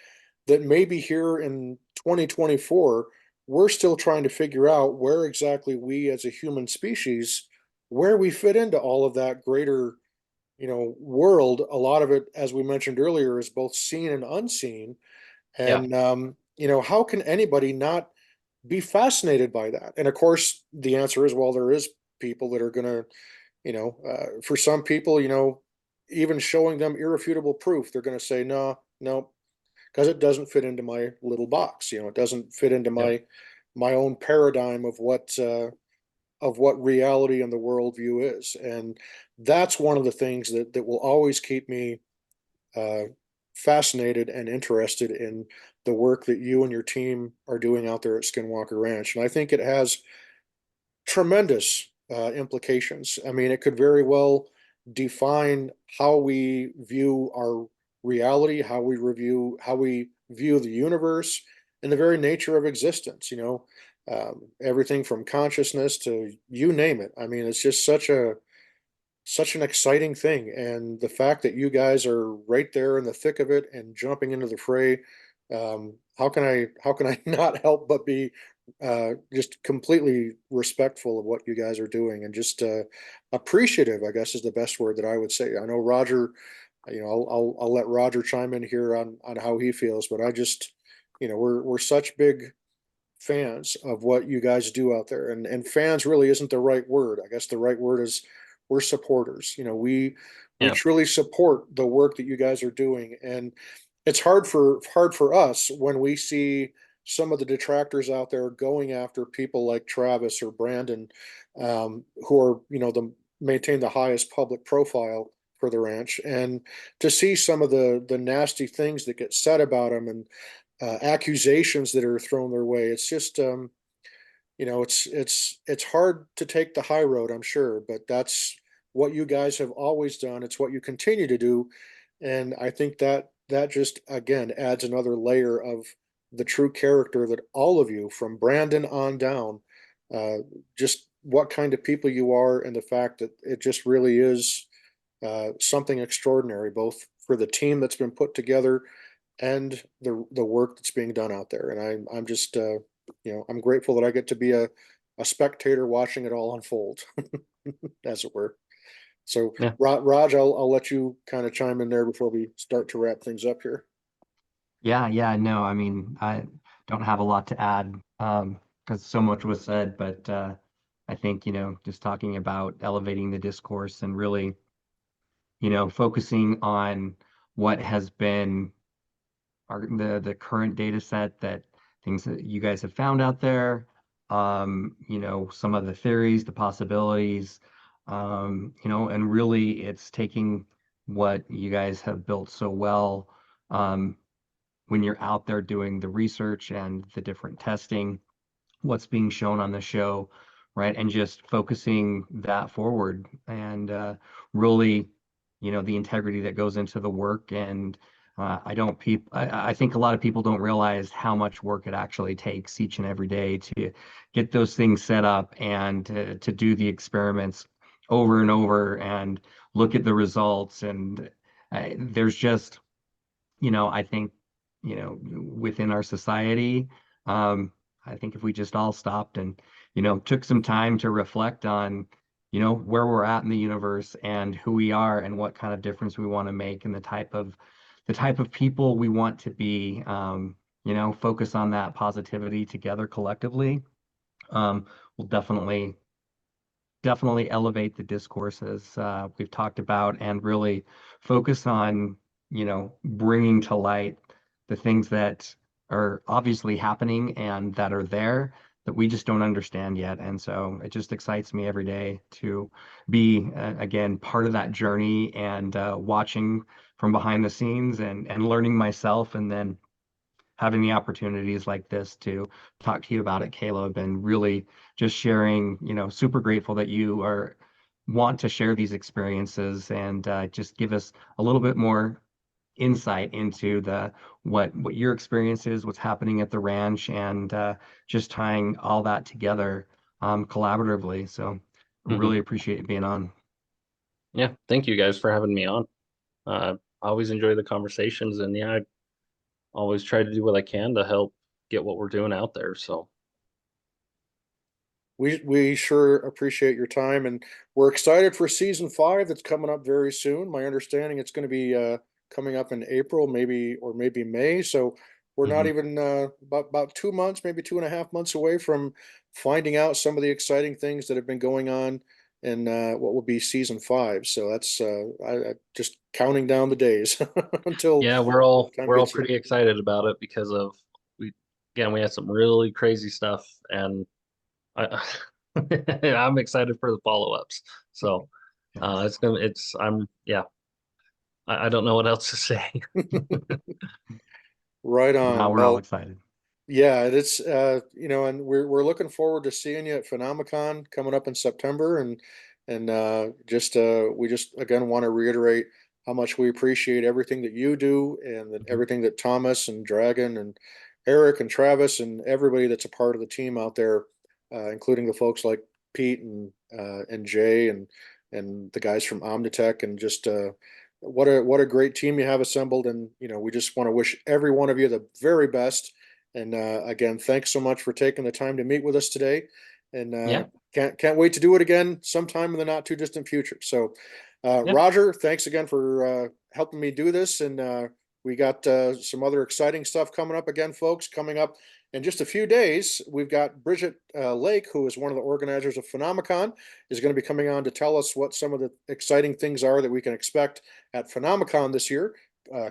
that maybe here in 2024 we're still trying to figure out where exactly we as a human species, where we fit into all of that greater, world. A lot of it, as we mentioned earlier, is both seen and unseen. yeah, And how can anybody not be fascinated by that? And of course the answer is, well, there is people that are going to, for some people, even showing them irrefutable proof, they're going to say no, no, because it doesn't fit into my little box. It doesn't fit into yeah, my own paradigm of what reality and the worldview is. And that's one of the things that will always keep me uh, fascinated and interested in the work that you and your team are doing out there at Skinwalker Ranch. And I think it has tremendous implications. I mean, it could very well define how we view our reality, how we view the universe, and the very nature of existence. Everything from consciousness to you name it. I mean, it's just such an exciting thing, and the fact that you guys are right there in the thick of it and jumping into the fray, how can I not help but be just completely respectful of what you guys are doing, and just appreciative, I guess is the best word that I would say. I know Roger, I'll let Roger chime in here on how he feels, but I just, we're such big fans of what you guys do out there. And fans really isn't the right word. I guess the right word is, we're supporters. We yeah, truly support the work that you guys are doing. And it's hard for us when we see some of the detractors out there going after people like Travis or Brandon, who are, the maintain the highest public profile for the ranch, and to see some of the nasty things that get said about them, and accusations that are thrown their way. It's just, it's hard to take the high road, I'm sure, but that's what you guys have always done. It's what you continue to do, and I think that just again adds another layer of the true character that all of you, from Brandon on down, uh, just what kind of people you are, and the fact that it just really is something extraordinary, both for the team that's been put together and the work that's being done out there. And I'm just, I'm grateful that I get to be a spectator watching it all unfold, as it were. So, yeah. Raj, I'll let you kind of chime in there before we start to wrap things up here. Yeah, yeah, no, I mean, I don't have a lot to add because so much was said, but I think, just talking about elevating the discourse and really, focusing on what has been the current data set, that things that you guys have found out there, some of the theories, the possibilities, and really it's taking what you guys have built so well, um, when you're out there doing the research and the different testing, what's being shown on the show, right? And just focusing that forward, and really, the integrity that goes into the work. And I think a lot of people don't realize how much work it actually takes each and every day to get those things set up, and to do the experiments over and over and look at the results. And there's just, I think, within our society, um, I think if we just all stopped and, took some time to reflect on, where we're at in the universe and who we are and what kind of difference we want to make, and the type of people we want to be, focus on that positivity together collectively, um, will definitely elevate the discourses we've talked about and really focus on, bringing to light the things that are obviously happening and that are there that we just don't understand yet. And so it just excites me every day to be, again, part of that journey and watching from behind the scenes and learning myself, and then having the opportunities like this to talk to you about it, Caleb, and really just sharing, super grateful that you are want to share these experiences and just give us a little bit more insight into the what your experience is, what's happening at the ranch, and just tying all that together collaboratively. So Hmm. really appreciate you being on. Yeah, thank you guys for having me on. I always enjoy the conversations, and yeah, I always try to do what I can to help get what we're doing out there. So, We sure appreciate your time, and we're excited for season 5 that's coming up very soon. My understanding it's going to be coming up in April, maybe May. So we're not Mhm. even about 2 months, maybe 2.5 months away from finding out some of the exciting things that have been going on in what will be season 5. So that's I just counting down the days until yeah, that time we're all gets here. pretty excited about it because of we again we had some really crazy stuff, and I I'm excited for the follow-ups. So, Yes. I'm yeah, I don't know what else to say. Right Now on. we're all Well, excited. yeah, it's and we're looking forward to seeing you at Phenomicon coming up in September, and just we just again want to reiterate how much we appreciate everything that you do and that Mhm. everything that Thomas and Dragon and Eric and Travis and everybody that's a part of the team out there, including the folks like Pete and Jay and the guys from Omnitech, and just what a great team you have assembled. And we just want to wish every one of you the very best. And again, thanks so much for taking the time to meet with us today. And Yeah, can't wait to do it again sometime in the not too distant future. So, yeah, Roger, thanks again for helping me do this. And we got some other exciting stuff coming up again, folks. Coming up in just a few days, we've got Bridget Lake, who is one of the organizers of Phenomicon, is going to be coming on to tell us what some of the exciting things are that we can expect at Phenomicon this year,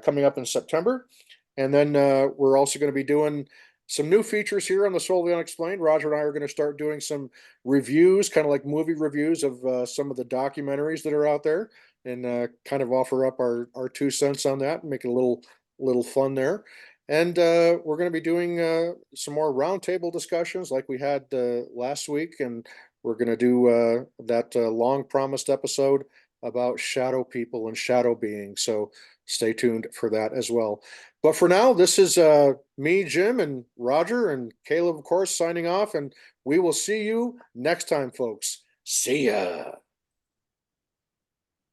coming up in September. And then we're also going to be doing some new features here on the Sol of The Unexplained. Roger and I are going to start doing some reviews, kind of like movie reviews of some of the documentaries that are out there, and kind of offer up our 2 cents on that and make it a little fun there. And we're going to be doing some more roundtable discussions like we had last week, and we're going to do that long promised episode about shadow people and shadow beings. So stay tuned for that as well. But for now, this is me, Jim, and Roger, and Caleb, of course, signing off. And we will see you next time, folks. See ya.